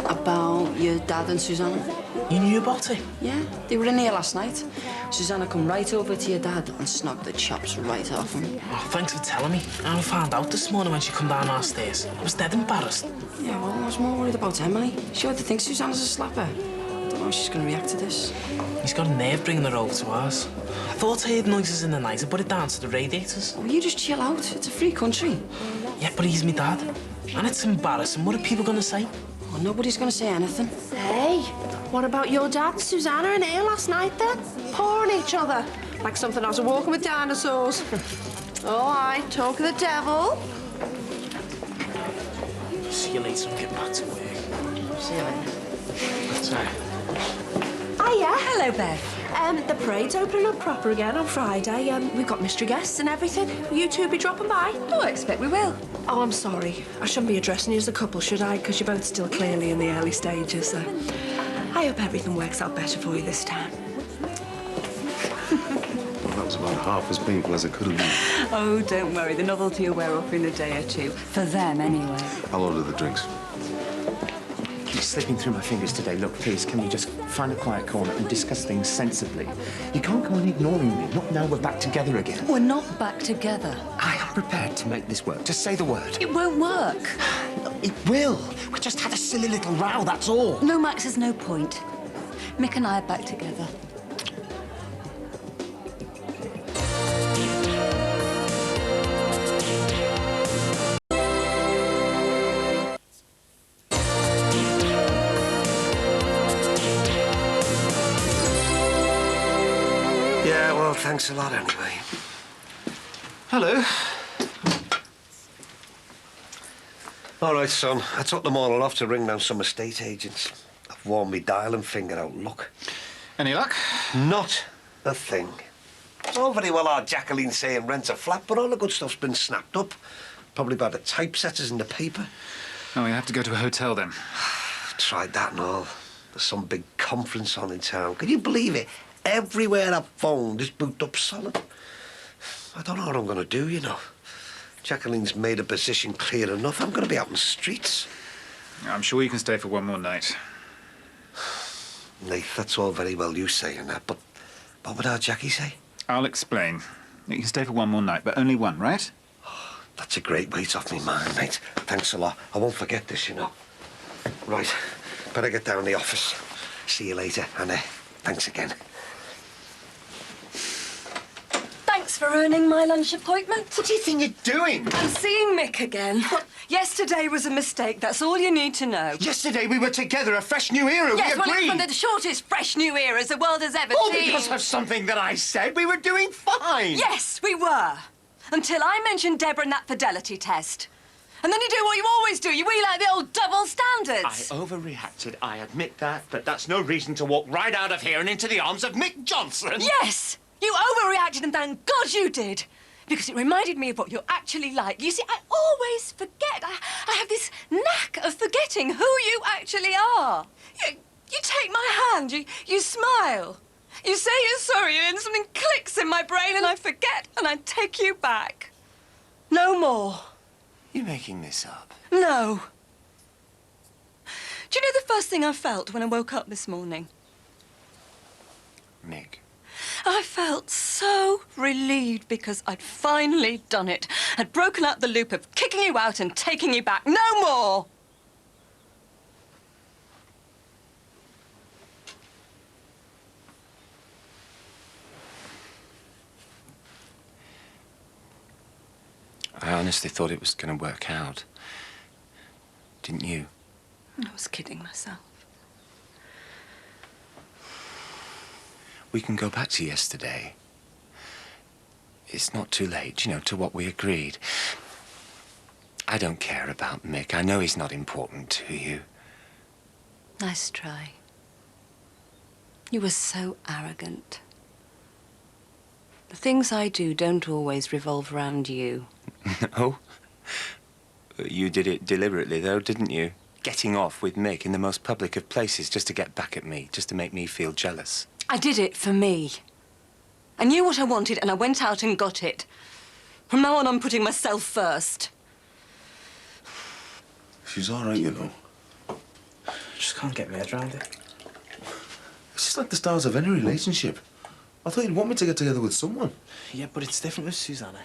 about your dad and Susanna? You knew about it? Yeah, they were in here last night. Susanna come right over to your dad and snogged the chops right off him. Oh, thanks for telling me. I only found out this morning when she come down our stairs. I was dead embarrassed. Yeah, well, I was more worried about Emily. She ought to think Susanna's a slapper. I don't know how she's going to react to this. He's got a nerve bringing her over to ours. I thought I heard noises in the night. I put it down to the radiators. Well, you just chill out. It's a free country. Yeah, but he's my dad. And it's embarrassing. What are people going to say? Well, nobody's going to say anything. Hey, what about your dad and Susanna in here last night, then? Pouring each other. Like something out of Walking with Dinosaurs. All right, talk of the devil. See you later. I'm getting back to work. See you later. Sorry. Hiya. Hello, Bev. The parade's opening up proper again on Friday. We've got mystery guests and everything. Will you two be dropping by? Oh, I expect we will. Oh, I'm sorry. I shouldn't be addressing you as a couple, should I? Because you're both still clearly in the early stages. I hope everything works out better for you this time. Well, that was about half as painful as it could have been. Oh, don't worry. The novelty will wear off in a day or two. For them, anyway. I'll order the drinks. It's slipping through my fingers today. Look, please, can we just find a quiet corner and discuss things sensibly? You can't go on ignoring me. Not now we're back together again. We're not back together. I am prepared to make this work. Just say the word. It won't work. It will. We just had a silly little row, that's all. No, Max, there's no point. Mick and I are back together. Yeah, well, thanks a lot anyway. Hello. All right, son. I took them all off to ring down some estate agents. I've worn me dialing finger out. Look. Any luck? Not a thing. It's all very well our Jacqueline saying rent a flat, but all the good stuff's been snapped up. Probably by the typesetters in the paper. Oh, we have to go to a hotel then. Tried that and all. There's some big conference on in town. Can you believe it? Everywhere I've phoned is booked up solid. I don't know what I'm going to do, you know. Jacqueline's made her position clear enough. I'm going to be out in the streets. I'm sure you can stay for one more night. Nath, that's all very well you saying that, but what would our Jackie say? I'll explain. You can stay for one more night, but only one, right? That's a great weight off me mind, mate. Thanks a lot. I won't forget this, you know. Right, better get down to the office. See you later, and thanks again. Thanks for earning my lunch appointment. What do you think you're doing? I'm seeing Mick again. Yesterday was a mistake. That's all you need to know. Yesterday we were together, a fresh new era. Yes, we well, agreed. it's one of the shortest fresh new eras the world has ever All seen. because of something that I said. We were doing fine. Yes, we were. Until I mentioned Deborah and that fidelity test. And then you do what you always do. You wheel out the old double standards. I overreacted, I admit that, but that's no reason to walk right out of here and into the arms of Mick Johnson. Yes, you overreacted, and thank God you did. Because it reminded me of what you're actually like. You see, I always forget. I have this knack of forgetting who you actually are. You take my hand, you smile. You say you're sorry, and something clicks in my brain, and I forget, and I take you back. No more. You're making this up. No. Do you know the first thing I felt when I woke up this morning? Mick. I felt so relieved because I'd finally done it. I'd broken out the loop of kicking you out and taking you back. No more! I honestly thought it was going to work out. Didn't you? I was kidding myself. We can go back to yesterday. It's not too late, you know, to what we agreed. I don't care about Mick. I know he's not important to you. Nice try. You were so arrogant. The things I do don't always revolve around you. No? You did it deliberately, though, didn't you? Getting off with Mick in the most public of places just to get back at me, just to make me feel jealous. I did it for me. I knew what I wanted, and I went out and got it. From now on, I'm putting myself first. She's all right, you know. I just can't get my head around it. It's just like the stars of any relationship. I thought you'd want me to get together with someone. Yeah, but it's different with Susanna.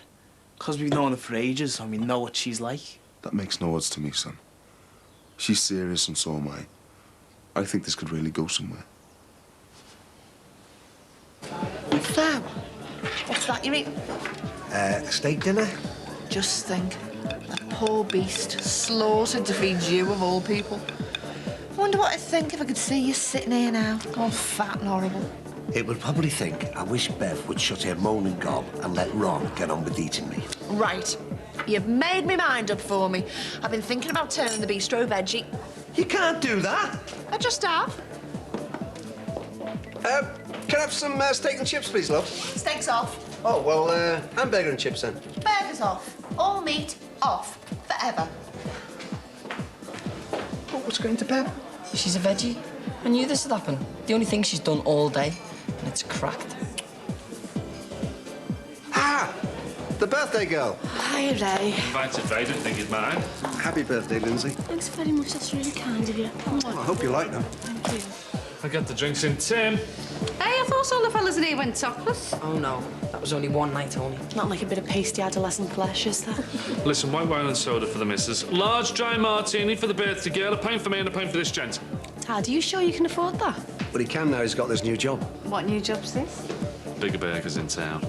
Because we've known her for ages and we know what she's like. That makes no odds to me, son. She's serious and so am I. I think this could really go somewhere. What's that? What's that you eating? Steak dinner? Just think. That poor beast, slaughtered to feed you of all people. I wonder what I'd think if I could see you sitting here now, all fat and horrible. It would probably think I wish Bev would shut her moaning gob and let Ron get on with eating me. Right. You've made me mind up for me. I've been thinking about turning the bistro veggie. You can't do that. I just have. Can I have some steak and chips, please, love? Steaks off. Oh, well, hamburger and chips, then. Burgers off. All meat off. Forever. What's going to Bev? She's a veggie. I knew this would happen. The only thing she's done all day, and it's cracked. Ah! The birthday girl. Hi, Ray. Invited Ray, didn't think he'd mind. Happy birthday, Lindsay. Thanks very much. That's really kind of you. I hope you like them. Thank you. I got the drinks in Tim. Hey, I thought all the fellas in here went topless. Oh, no. That was only one night only. Not like a bit of pasty adolescent flesh, is there? Listen, white wine and soda for the missus. Large dry martini for the birthday girl. A pint for me and a pint for this gent. Dad, are you sure you can afford that? But he can now he's got this new job. What new job's this? Bigger burgers in town.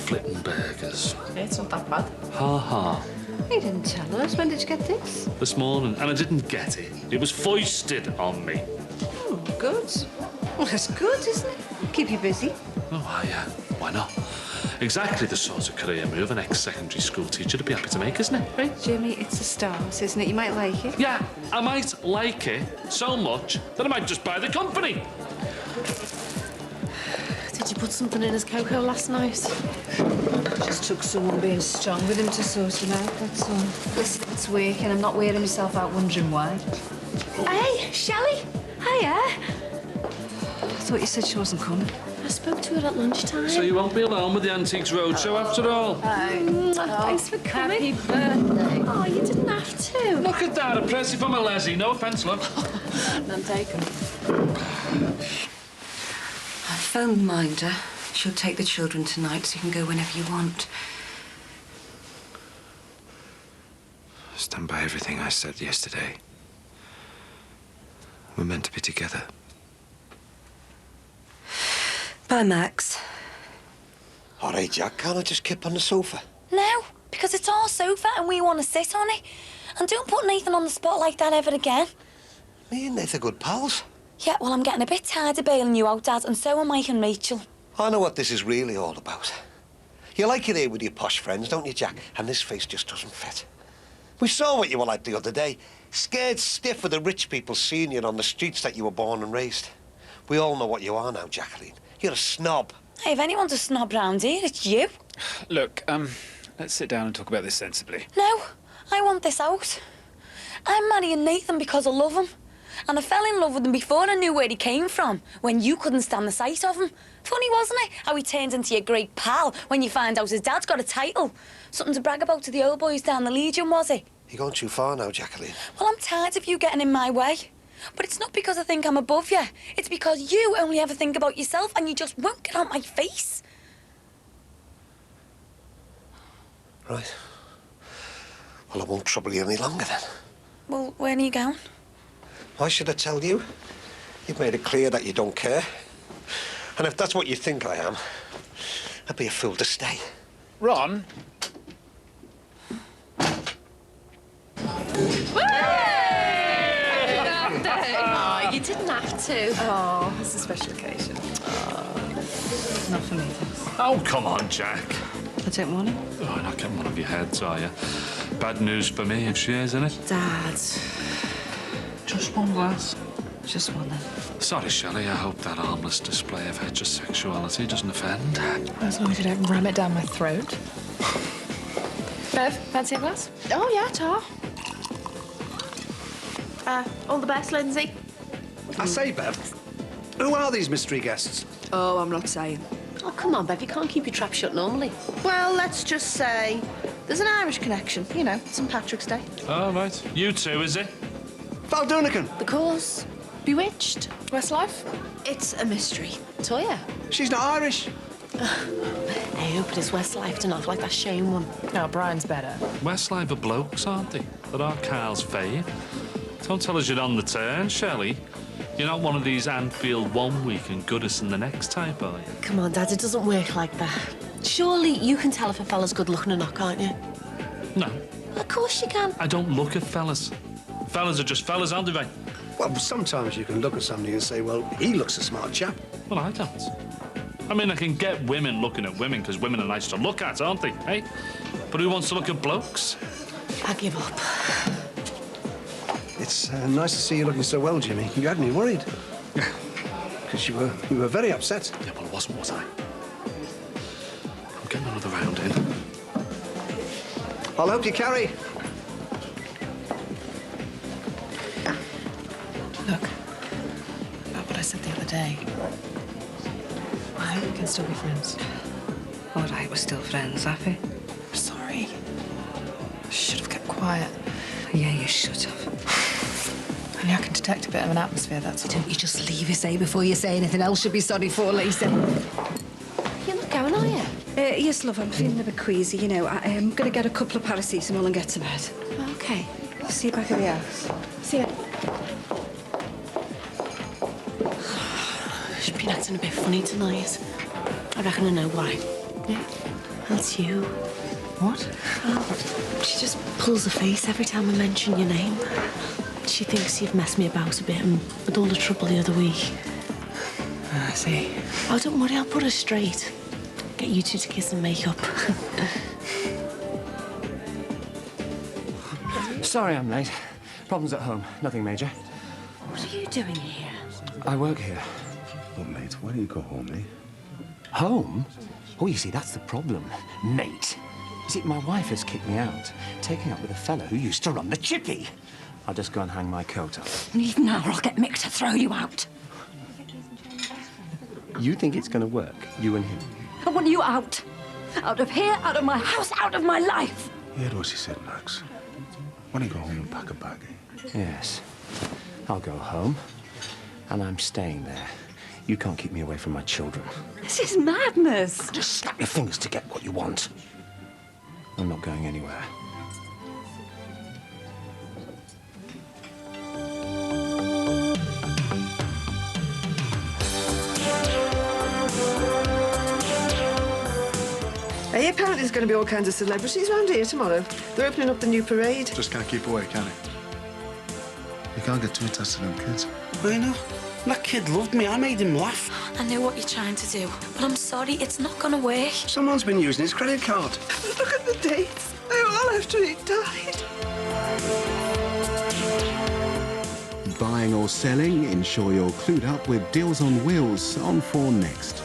Flipping burgers. Yeah, it's not that bad. Ha ha. You didn't tell us. When did you get this? This morning, and I didn't get it. It was foisted on me. Oh, good. Well, that's good, isn't it? Keep you busy. Oh, yeah. Why not? Exactly the sort of career move an ex-secondary school teacher would be happy to make, isn't it? Right? Jimmy, it's a start, isn't it? You might like it. Yeah, I might like it so much that I might just buy the company. Did you put something in his cocoa last night? Just took someone being strong with him to sort him out, that's all. Listen, it's working. I'm not wearing myself out wondering why. Hey, Shelley. Hiya. I thought you said she wasn't coming. I spoke to her at lunchtime. So you won't be alone with the Antiques Roadshow after all. Thanks for coming. Happy birthday. Oh, you didn't have to. Look at that, a present from a Leslie. No offence, love. None taken. I phoned Minder. She'll take the children tonight so you can go whenever you want. Stand by everything I said yesterday. We're meant to be together. Bye, Max. All right, Jack, can't I just kip on the sofa? No, because it's our sofa and we want to sit on it. And don't put Nathan on the spot like that ever again. Me and Nath are good pals. Yeah, well, I'm getting a bit tired of bailing you out, Dad, and so are Mike and Rachel. I know what this is really all about. You like it here with your posh friends, don't you, Jack? And this face just doesn't fit. We saw what you were like the other day. Scared stiff of the rich people seeing you on the streets that you were born and raised. We all know what you are now, Jacqueline. You're a snob. Hey, if anyone's a snob round here, it's you. Look, let's sit down and talk about this sensibly. No, I want this out. I'm marrying Nathan because I love him. And I fell in love with him before I knew where he came from, when you couldn't stand the sight of him. Funny, wasn't it, how he turned into your great pal when you find out his dad's got a title? Something to brag about to the old boys down the Legion, was it? You're going too far now, Jacqueline. Well, I'm tired of you getting in my way. But it's not because I think I'm above you. It's because you only ever think about yourself and you just won't get out my face. Right. Well, I won't trouble you any longer then. Well, where are you going? Why should I tell you? You've made it clear that you don't care. And if that's what you think I am, I'd be a fool to stay. Ron? Oh, you didn't have to. Oh, it's a special occasion. Not for me, thanks. Oh, come on, Jack. I don't want it. Oh, you're not getting one of your heads, are you? Bad news for me if she is, isn't it? Dad. Just one glass. Just one then. Sorry, Shelley. I hope that harmless display of heterosexuality doesn't offend. As long as you don't ram it down my throat. Bev, fancy a glass? Oh, yeah, Tar. All the best, Lindsay. I say, Bev, who are these mystery guests? Oh, I'm not saying. Oh, come on, Bev, you can't keep your trap shut normally. Well, let's just say there's an Irish connection, you know, St. Patrick's Day. Oh, right. You too, is it? Baldunican. The Cause. Bewitched. Westlife. It's a mystery. Toya. She's not Irish. Hey, but it's Westlife enough, like that Shane one. No, Brian's better. Westlife are blokes, aren't they? That are Carl's fave. Don't tell us you're on the turn, Shelley. You're not one of these Anfield 1 week and Goodison the next type, are you? Come on, Dad, it doesn't work like that. Surely you can tell if a fella's good looking or not, can't you? No. Of course you can. I don't look at fellas. Fellas are just fellas, aren't they? Well, sometimes you can look at somebody and say, well, he looks a smart chap. Well, I don't. I mean, I can get women looking at women because women are nice to look at, aren't they, eh? But who wants to look at blokes? I give up. It's nice to see you looking so well, Jimmy. You had me worried. Because you were very upset. Yeah, well, it wasn't, was I? I'm getting another round in. I'll help you carry. Look, about what I said the other day. I hope we can still be friends. All right, we're still friends, happy? quiet. Yeah, you should have. Only I can detect a bit of an atmosphere, that's all. Don't you just leave us, eh, before you say anything else you'll be sorry for, Lisa. You're not going, are you? Yes, love, I'm feeling a bit queasy, you know. I'm going to get a couple of paracetamol and get to bed. Okay. See you back at the house. See ya. She's been acting a bit funny tonight. I reckon I know why. Yeah. That's you. What? Oh, she just pulls her face every time I mention your name. She thinks you've messed me about a bit and with all the trouble the other week. I see. Oh, don't worry, I'll put her straight. Get you two to kiss and make up. Sorry I'm late. Problems at home. Nothing major. What are you doing here? I work here. Well, mate, why don't you go home, eh? Home? Oh, you see, that's the problem. Mate. You see, my wife has kicked me out, taking up with a fellow who used to run the chippy. I'll just go and hang my coat up. Leave now or I'll get Mick to throw you out. You think it's going to work, you and him? I want you out. Out of here, out of my house, out of my life. You heard what she said, Max. Why don't you go home and pack a bag, eh? Yes. I'll go home, and I'm staying there. You can't keep me away from my children. This is madness. Just snap your fingers to get what you want. I'm not going anywhere. Hey, apparently there's going to be all kinds of celebrities around here tomorrow. They're opening up the new parade. Just can't keep away, can he? You can't get too attached to them kids. Why not? That kid loved me. I made him laugh. I know what you're trying to do, but I'm sorry, it's not gonna work. Someone's been using his credit card. Look at the dates. They're all after he died. Buying or selling? Ensure you're clued up with Deals on Wheels on 4 Next.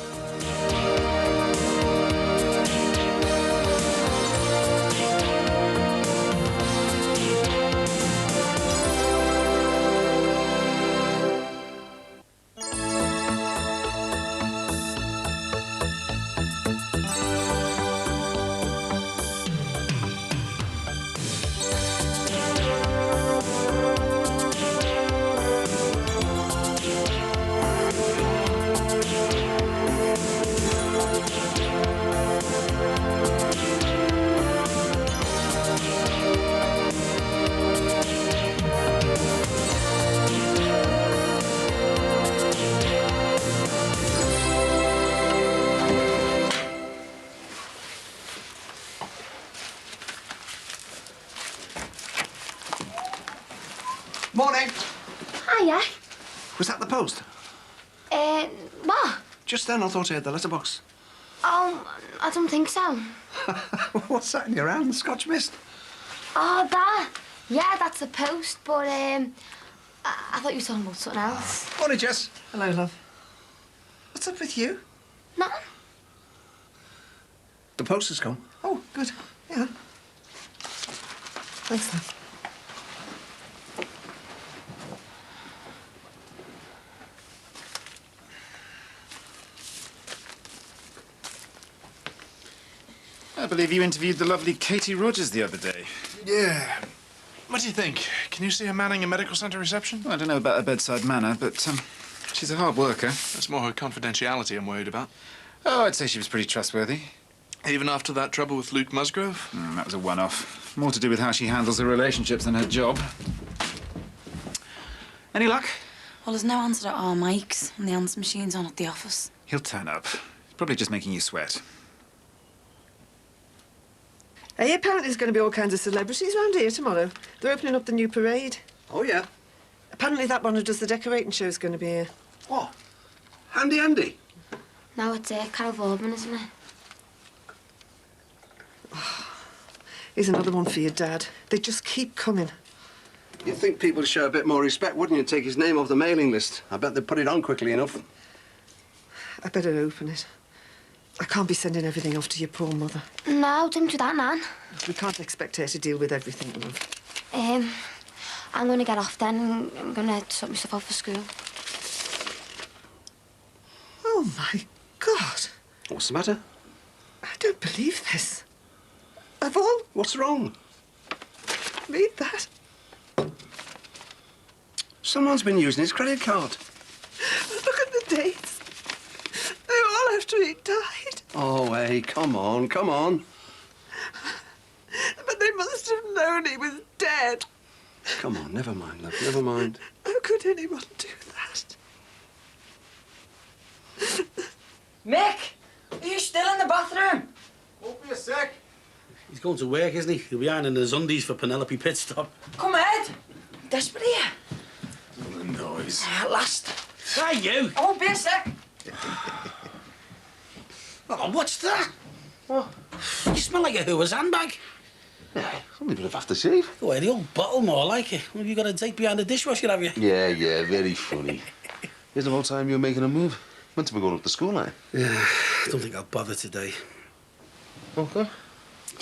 Morning. Hiya. Was that the post? What? Just then I thought I had the letterbox. Oh, I don't think so. What's that in your hand? Scotch mist? Oh, that? Yeah, that's the post, but, I thought you were talking about something else. Morning, Jess. Hello, love. What's up with you? Nothing. The post has come. Oh, good. Yeah. Thanks, love. I believe you interviewed the lovely Katie Rogers the other day. Yeah. What do you think? Can you see her manning a medical centre reception? Well, I don't know about her bedside manner, but she's a hard worker. That's more her confidentiality I'm worried about. Oh, I'd say she was pretty trustworthy. Even after that trouble with Luke Musgrove? That was a one-off. More to do with how she handles her relationships than her job. Any luck? Well, there's no answer to our mics, and the answer machine's on at the office. He'll turn up. He's probably just making you sweat. Hey, apparently there's going to be all kinds of celebrities around here tomorrow. They're opening up the new parade. Oh, yeah? Apparently that one who does the decorating show is going to be here. What? Handy Andy? No, it's Carol Vorman, isn't it? Here's another one for your dad. They just keep coming. You'd think people would show a bit more respect, wouldn't you? Take his name off the mailing list. I bet they'd put it on quickly enough. I better open it. I can't be sending everything off to your poor mother. No, don't do that, Nan. We can't expect her to deal with everything, love. I'm going to get off then. I'm going to sort myself out for school. Oh, my God. What's the matter? I don't believe this. Of all... What's wrong? mean that. Someone's been using his credit card. Look at the dates. They were all after he died. Oh, hey, come on, come on. But they must have known he was dead. Come on, never mind, love, never mind. How could anyone do that? Mick, are you still in the bathroom? Won't be a sec. He's going to work, isn't he? He'll be ironing his undies for Penelope Pitstop. Come, Ed. Desperate here. The noise. At last. Hey, you! I won't be a sec. Oh, what's that? What? You smell like a hooer's handbag. Yeah, only a bit of aftershave. Oh, the old bottle more like it. Have you got a date behind the dishwasher, have you? Yeah, very funny. It's about time you were making a move. Meant to be going up the school line. Yeah, I don't think I'll bother today. Okay.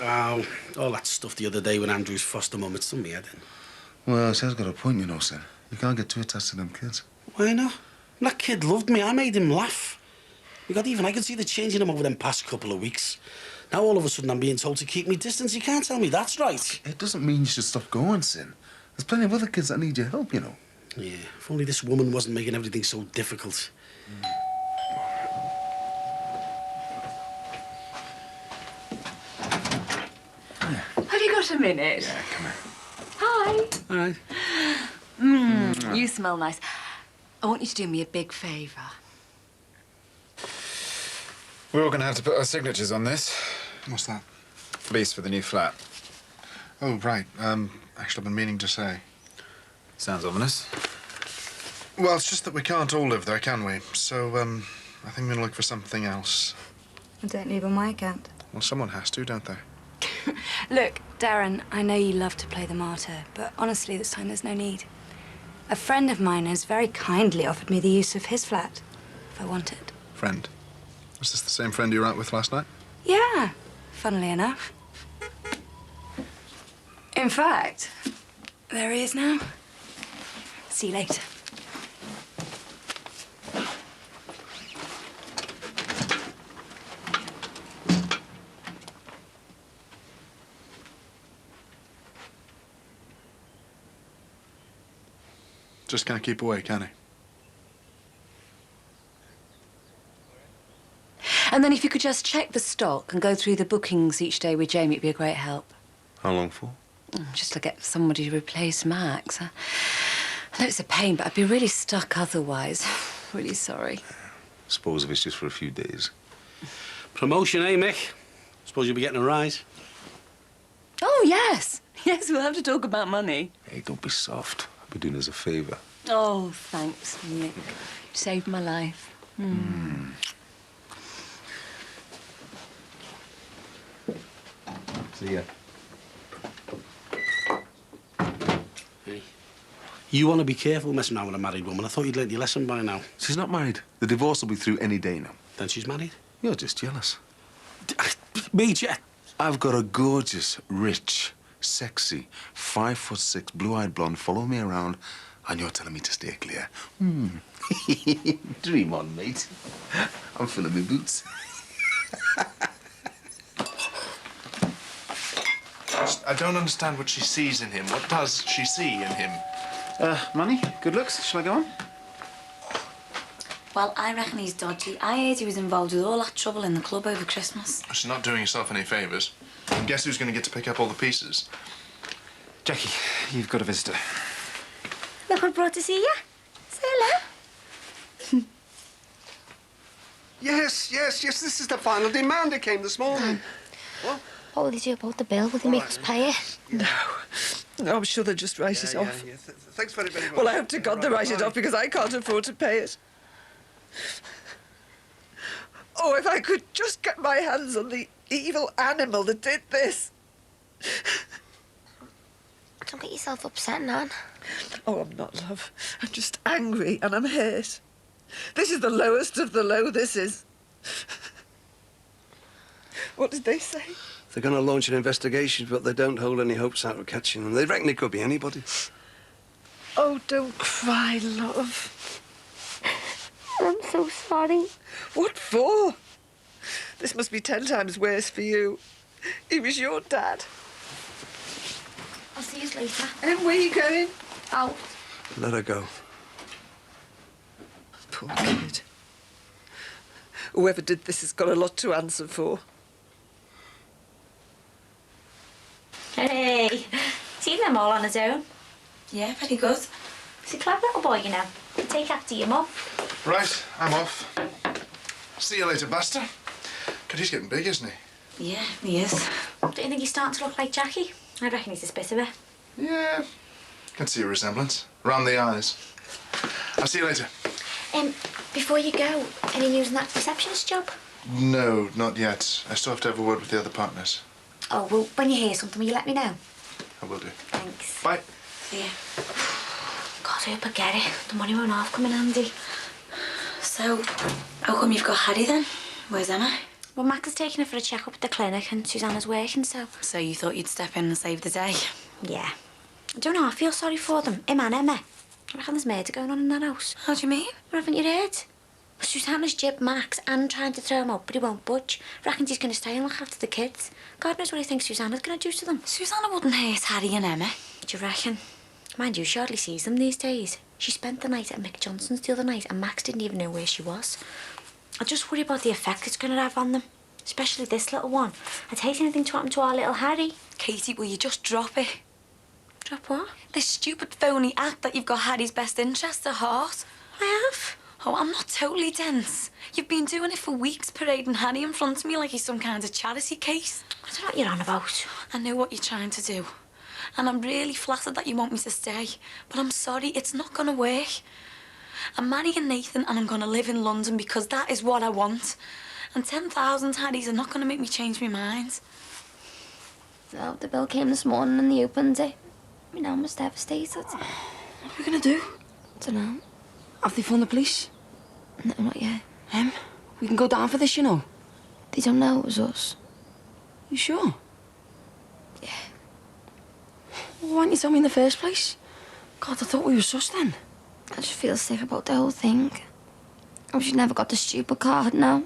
Oh, all that stuff the other day with Andrew's foster mum, it's done me head in. Well, she has got a point, you know, son. You can't get too attached to them kids. Why not? That kid loved me. I made him laugh. I could see the change in him over them past couple of weeks. Now all of a sudden I'm being told to keep me distance. You can't tell me that's right. It doesn't mean you should stop going, Sin. There's plenty of other kids that need your help, you know. Yeah, if only this woman wasn't making everything so difficult. Have you got a minute? Yeah, come here. Hi. All right. You smell nice. I want you to do me a big favour. We're all going to have to put our signatures on this. What's that? Lease for the new flat. Oh, right. Actually, I've been meaning to say. Sounds ominous. Well, it's just that we can't all live there, can we? So, I think I'm going to look for something else. I don't leave on my account. Well, someone has to, don't they? Look, Darren, I know you love to play the martyr, but honestly, this time there's no need. A friend of mine has very kindly offered me the use of his flat, if I want it. Friend. Was this the same friend you were out with last night? Yeah, funnily enough. In fact, there he is now. See you later. Just can't keep away, can he? And then if you could just check the stock and go through the bookings each day with Jamie, it'd be a great help. How long for? Just to get somebody to replace Max. I know it's a pain, but I'd be really stuck otherwise. Really sorry. Suppose if it's just for a few days. Promotion, eh, Mick? Suppose you'll be getting a rise. Oh, yes. Yes, we'll have to talk about money. Hey, don't be soft. I'll be doing us a favour. Oh, thanks, Nick. You saved my life. See ya. Hey. You want to be careful messing around with a married woman. I thought you'd learned your lesson by now. She's not married. The divorce will be through any day now. Then she's married? You're just jealous. Me, Jack? I've got a gorgeous, rich, sexy, 5'6", blue-eyed blonde follow me around, and you're telling me to stay clear. Dream on, mate. I'm filling my boots. I don't understand what she sees in him. What does she see in him? Money, good looks. Shall I go on? Well, I reckon he's dodgy. I heard he was involved with all that trouble in the club over Christmas. She's not doing herself any favours. And guess who's going to get to pick up all the pieces? Jackie, you've got a visitor. Look what brought to see you. Say hello. Yes, this is the final demand that came this morning. What? What will they do about the bill? Will they make us pay it? No, I'm sure they'll just write it off. Thanks very, very much. Well, I hope to God they write it off because I can't afford to pay it. Oh, if I could just get my hands on the evil animal that did this. Don't get yourself upset, Nan. Oh, I'm not, love. I'm just angry and I'm hurt. This is the lowest of the low, this is. What did they say? They're going to launch an investigation, but they don't hold any hopes out of catching them. They reckon it could be anybody. Oh, don't cry, love. I'm so sorry. What for? This must be 10 times worse for you. He was your dad. I'll see you later. And where are you going? Out. Let her go. Poor kid. Whoever did this has got a lot to answer for. Hey, see them all on his own? Yeah, very good. He's a clever little boy, you know. Take after your mum. Right, I'm off. See you later, Buster. God, he's getting big, isn't he? Yeah, he is. Don't you think he's starting to look like Jackie? I reckon he's a bit of it. Yeah, can see a resemblance. Round the eyes. I'll see you later. Before you go, any news on that receptionist job? No, not yet. I still have to have a word with the other partners. Oh, well, when you hear something, will you let me know? I will do. Thanks. Bye. See ya. God, I hope I get it. The money won't half come in handy. So, how come you've got Harry then? Where's Emma? Well, Max is taking her for a check-up at the clinic and Susanna's working, so... So you thought you'd step in and save the day? Yeah. I don't know, I feel sorry for them. Him and Emma. I reckon there's murder going on in that house. How do you mean? What haven't you heard? Susanna's jibbed Max and trying to throw him out, but he won't budge. Reckons he's going to stay and look after the kids. God knows what he thinks Susanna's going to do to them. Susanna wouldn't hurt Harry and Emma. Do you reckon? Mind you, she hardly sees them these days. She spent the night at Mick Johnson's the other night and Max didn't even know where she was. I just worry about the effect it's going to have on them. Especially this little one. I'd hate anything to happen to our little Harry. Katie, will you just drop it? Drop what? This stupid phony act that you've got Harry's best interests at heart. I have? Oh, I'm not totally dense. You've been doing it for weeks, parading Harry in front of me like he's some kind of charity case. I don't know what you're on about. I know what you're trying to do. And I'm really flattered that you want me to stay. But I'm sorry, it's not going to work. I'm marrying Nathan and I'm going to live in London because that is what I want. And 10,000 Harrys are not going to make me change my mind. No, the bill came this morning and they opened it. I mean, I'm just devastated. What are we going to do? Don't know. Have they phoned the police? No, not yet. We can go down for this, you know. They don't know it was us. You sure? Yeah. Well, why didn't you tell me in the first place? God, I thought we were sus then. I just feel sick about the whole thing. I wish you'd never got the stupid card now.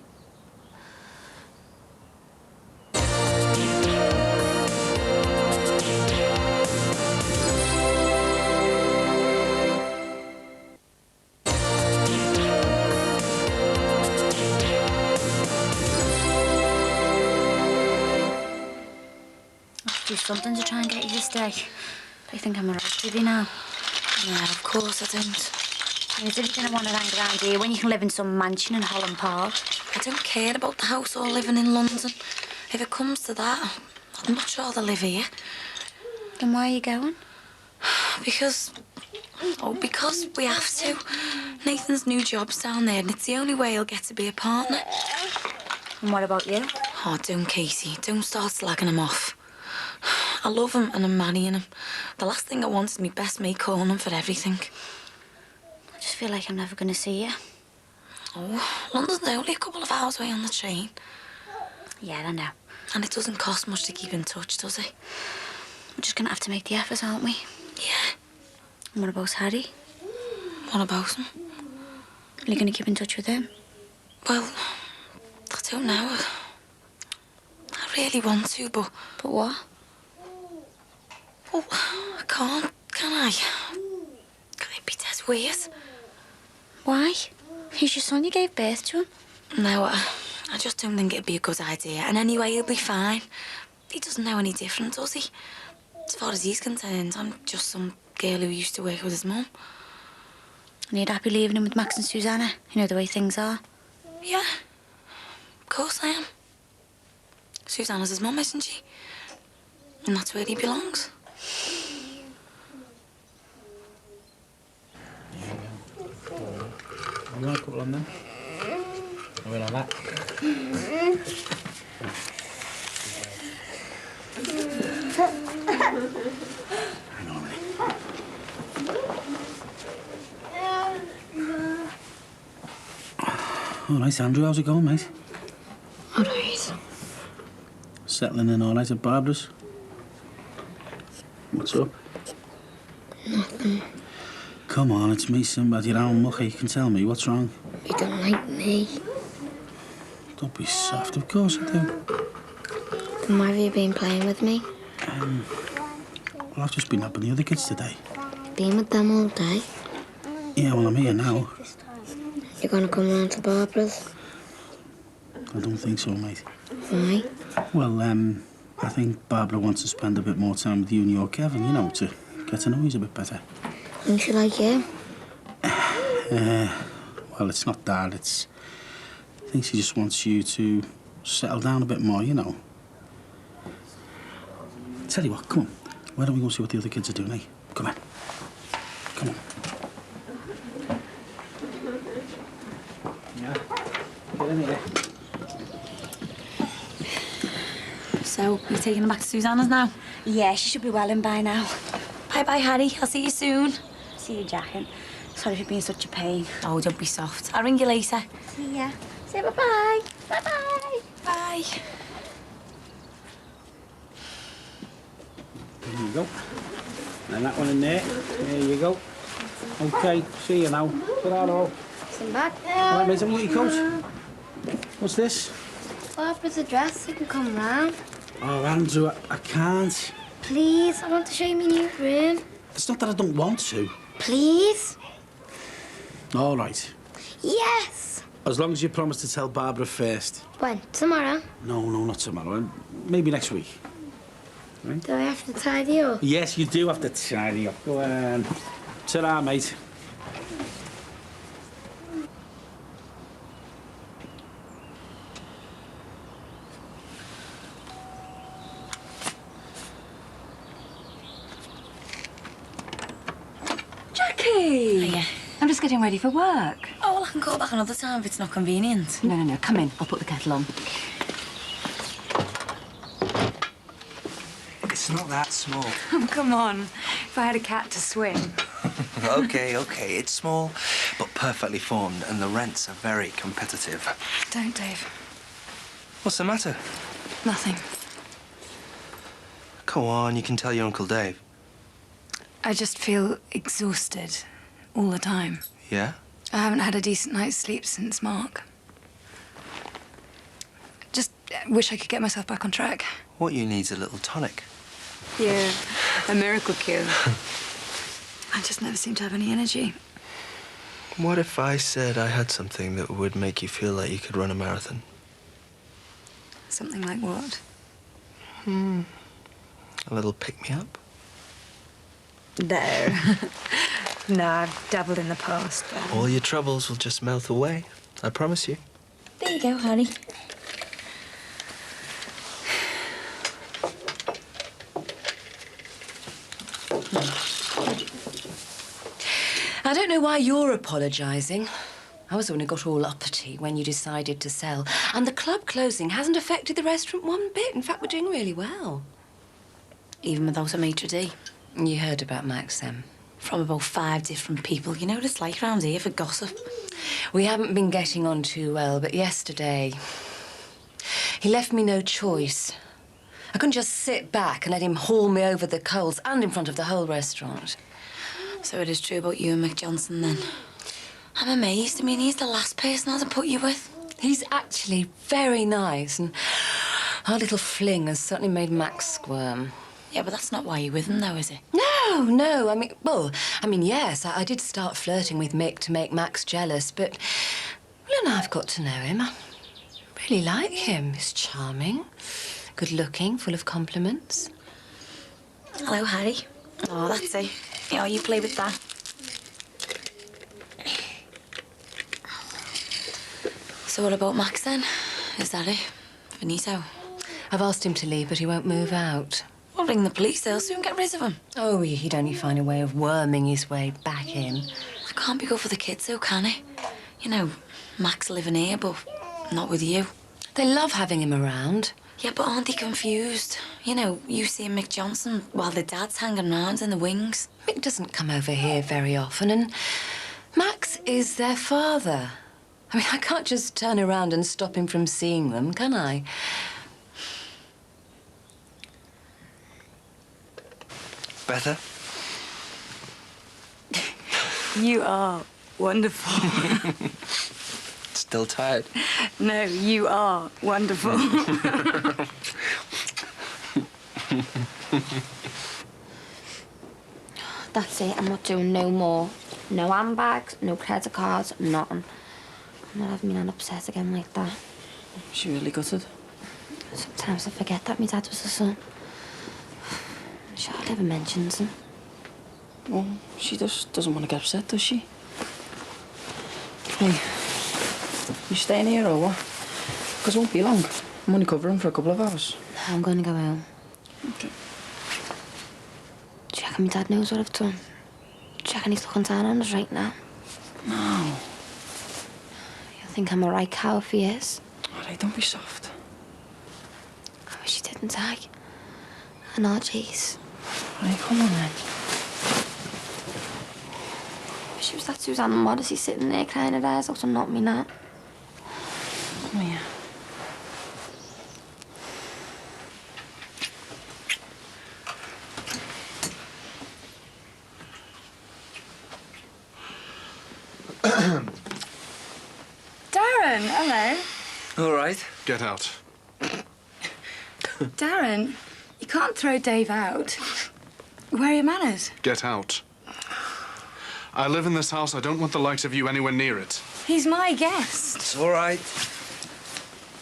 Do something to try and get you to stay. They think I'm alright with you now. Yeah, of course I don't. And as if you're going to want to hang around here when you can live in some mansion in Holland Park. I don't care about the house or living in London. If it comes to that, I'd much rather live here. Then why are you going? Because we have to. Nathan's new job's down there and it's the only way he'll get to be a partner. And what about you? Oh, don't, Casey. Don't start slagging him off. I love him and I'm marrying him. The last thing I want is my best mate calling him for everything. I just feel like I'm never going to see you. Oh, London's only a couple of hours away on the train. Yeah, I know. And it doesn't cost much to keep in touch, does it? We're just going to have to make the effort, aren't we? Yeah. And what about Harry? What about him? Are you going to keep in touch with him? Well, I don't know. I really want to, but... But what? Well, I can't, can I? It'd be dead weird. Why? He's your son, you gave birth to him. No, I just don't think it'd be a good idea. And anyway, he'll be fine. He doesn't know any different, does he? As far as he's concerned, I'm just some girl who used to work with his mum. And you'd happy leaving him with Max and Susanna? You know the way things are. Yeah, of course I am. Susanna's his mum, isn't she? And that's where he belongs. You want a couple on them? Or like that? Hang on a minute. All right, Andrew, how's it going, mate? All right. Settling in all right at Barbara's? What's up? Nothing. Come on, it's me, Sinbad, your own mucker. You can tell me what's wrong. You don't like me. Don't be soft, of course I do. Then why have you been playing with me? Well, I've just been up with the other kids today. Been with them all day? Yeah, well, I'm here now. You're gonna come round to Barbara's? I don't think so, mate. Why? Well, I think Barbara wants to spend a bit more time with you and your Kevin, you know, to get to know you a bit better. Don't she like you? Well, it's not that, it's... I think she just wants you to settle down a bit more, you know. Tell you what, come on. Why don't we go see what the other kids are doing, eh? Come on. Come on. Yeah. Get in here. So, you're taking them back to Susanna's now? Yeah, she should be well in by now. Bye-bye, Harry. I'll see you soon. See you, Jack, and sorry for being such a pain. Oh, don't be soft. I'll ring you later. See ya. Say bye-bye. Bye-bye. Bye. There you go. And that one in there. There you go. Okay, see you now. Ta-ra. Come back. All right, mate, have a look at your coat. What's this? Barbara's address. You can come round. Oh, Andrew, I can't. Please, I want to show you my new room. It's not that I don't want to. Please? All right. Yes. As long as you promise to tell Barbara first. When? Tomorrow? No, not tomorrow. Maybe next week. Right? Do I have to tidy up? Yes, you do have to tidy up. Go on. Ta-ra, mate. Jackie! Hiya. I'm just getting ready for work. Oh, well, I can call back another time if it's not convenient. No. Come in. I'll put the kettle on. It's not that small. Oh, come on. If I had a cat to swim. OK. It's small, but perfectly formed, and the rents are very competitive. Don't, Dave. What's the matter? Nothing. Come on, you can tell your Uncle Dave. I just feel exhausted all the time. Yeah? I haven't had a decent night's sleep since Mark. Just wish I could get myself back on track. What you need's a little tonic. Yeah, a miracle cure. I just never seem to have any energy. What if I said I had something that would make you feel like you could run a marathon? Something like what? A little pick-me-up? No. No, I've dabbled in the past, but... All your troubles will just melt away. I promise you. There you go, Harry. I don't know why you're apologising. I was the one who got all uppity when you decided to sell. And the club closing hasn't affected the restaurant one bit. In fact, we're doing really well. Even without a maitre d'. You heard about Max, then? From about 5 different people. You know what it's like round here for gossip. We haven't been getting on too well, but yesterday... he left me no choice. I couldn't just sit back and let him haul me over the coals and in front of the whole restaurant. So it is true about you and Mick Johnson, then? I'm amazed. I mean, he's the last person I'd put you with. He's actually very nice, and our little fling has certainly made Max squirm. Yeah, but that's not why you're with him, though, is it? No. I mean, yes, I did start flirting with Mick to make Max jealous, but, well, now I've got to know him. I really like him. He's charming, good-looking, full of compliments. Hello, Harry. Oh, that's it. Yeah, you play with that. So what about Max, then? Is that it? Finito? I've asked him to leave, but he won't move out. We'll ring the police. They'll soon get rid of him. Oh, he'd only find a way of worming his way back in. I can't be good for the kids, though, can I? You know, Max living here, but not with you. They love having him around. Yeah, but aren't they confused? You know, you see Mick Johnson while their dad's hanging around in the wings. Mick doesn't come over here very often, and Max is their father. I mean, I can't just turn around and stop him from seeing them, can I? Better? You are wonderful. Still tired? No, you are wonderful. That's it. I'm not doing no more. No handbags, no credit cards, nothing. I'm not having me nan upset again like that. Is she really gutted? Sometimes I forget that my dad was a son. She hardly ever mentions him. Well, she just doesn't want to get upset, does she? Hey, you staying here or what? Because it won't be long. I'm only covering for a couple of hours. No, I'm going to go home. Okay. Do you reckon my dad knows what I've done? Do you reckon he's looking down on us right now? No. You think I'm a right cow if he is? All right, don't be soft. I wish he didn't die. And all jeez. All right, come on then. I wish it was that Susanna Morrissey sitting there crying her eyes out and not me now. Come here. Darren, hello. All right. Get out. Darren, you can't throw Dave out. Where are your manners? Get out. I live in this house. I don't want the likes of you anywhere near it. He's my guest. It's all right.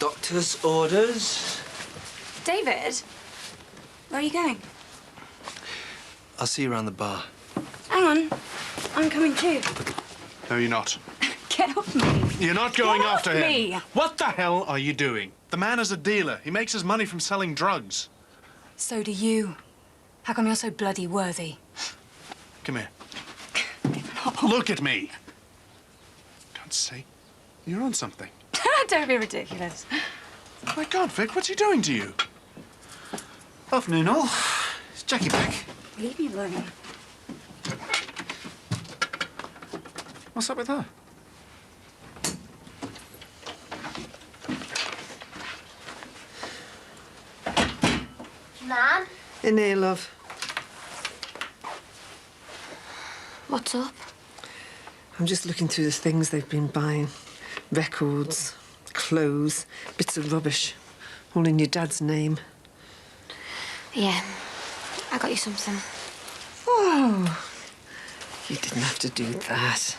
Doctor's orders. David, where are you going? I'll see you around the bar. Hang on, I'm coming too. No, you're not. Get off me. You're not going Get off after him. me. What the hell are you doing? The man is a dealer. He makes his money from selling drugs. So do you. How come you're so bloody worthy? Come here. Look at me. God's sake. You're on something. Don't be ridiculous. Oh my God, Vic, what's he doing to you? Afternoon, all. Is Jackie back? Leave me alone. What's up with her? Nan? In here, love. What's up? I'm just looking through the things they've been buying. Records, clothes, bits of rubbish. All in your dad's name. Yeah, I got you something. Oh, you didn't have to do that.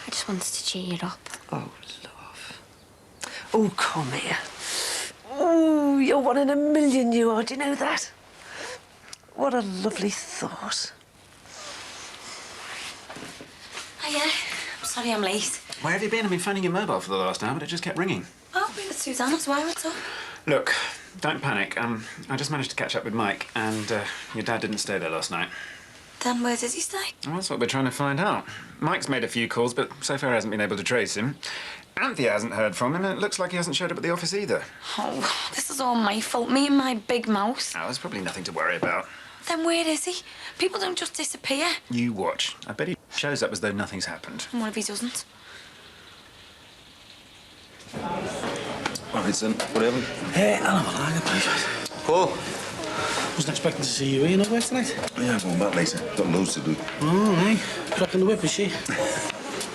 I just wanted to cheer you up. Oh, love. Oh, come here. Oh, you're one in a million, you are. Do you know that? What a lovely thought. Hiya. I'm sorry I'm late. Where have you been? I've been phoning your mobile for the last hour, but it just kept ringing. Oh, I've been with Susanna's. Why? What's up? Look, don't panic. I just managed to catch up with Mike, and your dad didn't stay there last night. Then where does he stay? Well, that's what we're trying to find out. Mike's made a few calls, but so far hasn't been able to trace him. Anthea hasn't heard from him, and it looks like he hasn't showed up at the office either. Oh, this is all my fault. Me and my big mouth. Oh, there's probably nothing to worry about. Then where is he? People don't just disappear. You watch. I bet he shows up as though nothing's happened. And what if he doesn't? All right, son. What happened? Hey, I'll have a lager, please. Paul. Wasn't expecting to see you here, no work tonight. Yeah, I'm going back later. Got loads to do. Oh, aye. Cracking the whip, is she?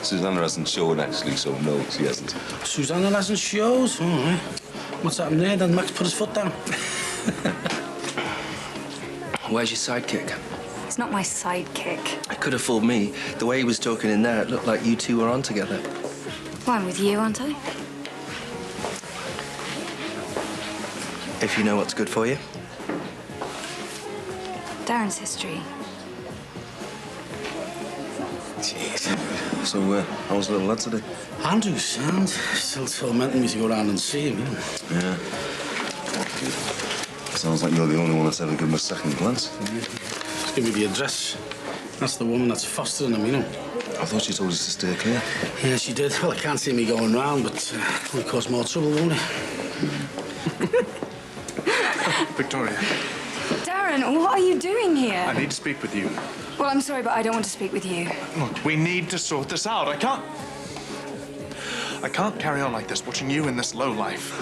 Susanna hasn't shown, actually, so no, she hasn't. Susanna hasn't showed? Oh, aye. What's happened there? Then Max put his foot down. Where's your sidekick? It's not my sidekick. It could have fooled me. The way he was talking in there, it looked like you two were on together. Well, I'm with you, aren't I? If you know what's good for you. Darren's history. Jeez. So, how was the little lad today? Andrew's sound. Still tormenting me to go around and see him, you know. Yeah. Good. Sounds like you're the only one that's ever given him a second glance. Just give me the address. That's the woman that's fostering him, you know. I thought she told us to steer clear. Yeah, she did. Well, I can't see me going round, but it'll cause more trouble, won't it? Victoria, Darren, what are you doing here? I need to speak with you. Well, I'm sorry, but I don't want to speak with you. Look, we need to sort this out. I can't carry on like this, watching you in this low life.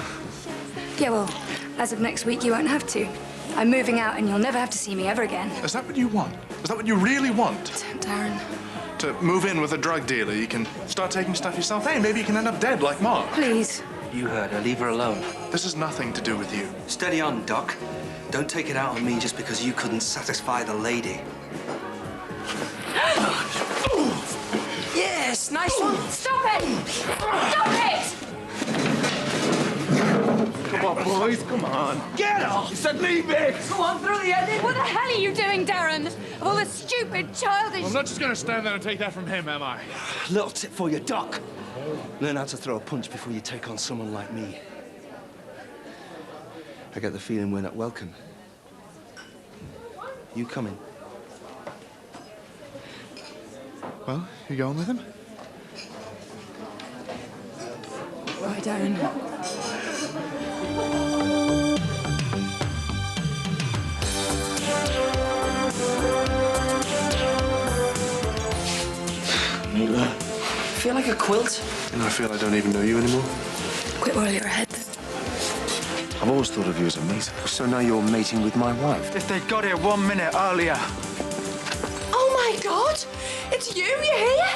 Yeah, well, as of next week, you won't have to. I'm moving out and you'll never have to see me ever again. Is that what you want? Is that what you really want? Darren. To move in with a drug dealer, you can start taking stuff yourself. Hey, maybe you can end up dead like Mark. Please. You heard her. Leave her alone. This has nothing to do with you. Steady on, Doc. Don't take it out on me just because you couldn't satisfy the lady. Yes, nice one. Stop it! Stop it! Come on, boys, come on. Get off! You said leave it! Go on, through the ending. What the hell are you doing, Darren? Of all this stupid, childish... I'm not just going to stand there and take that from him, am I? Little tip for you, Doc. Learn how to throw a punch before you take on someone like me. I get the feeling we're not welcome. You coming? Well, you going with him? Right, Darren. Mila. I feel like a quilt. And I feel I don't even know you anymore. Quit while you're ahead. I've always thought of you as a mate. So now you're mating with my wife. If they got here 1 minute earlier. Oh, my God! It's you, you're here?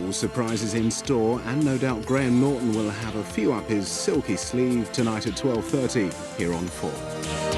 All surprises in store, and no doubt Graham Norton will have a few up his silky sleeve tonight at 12:30 here on 4.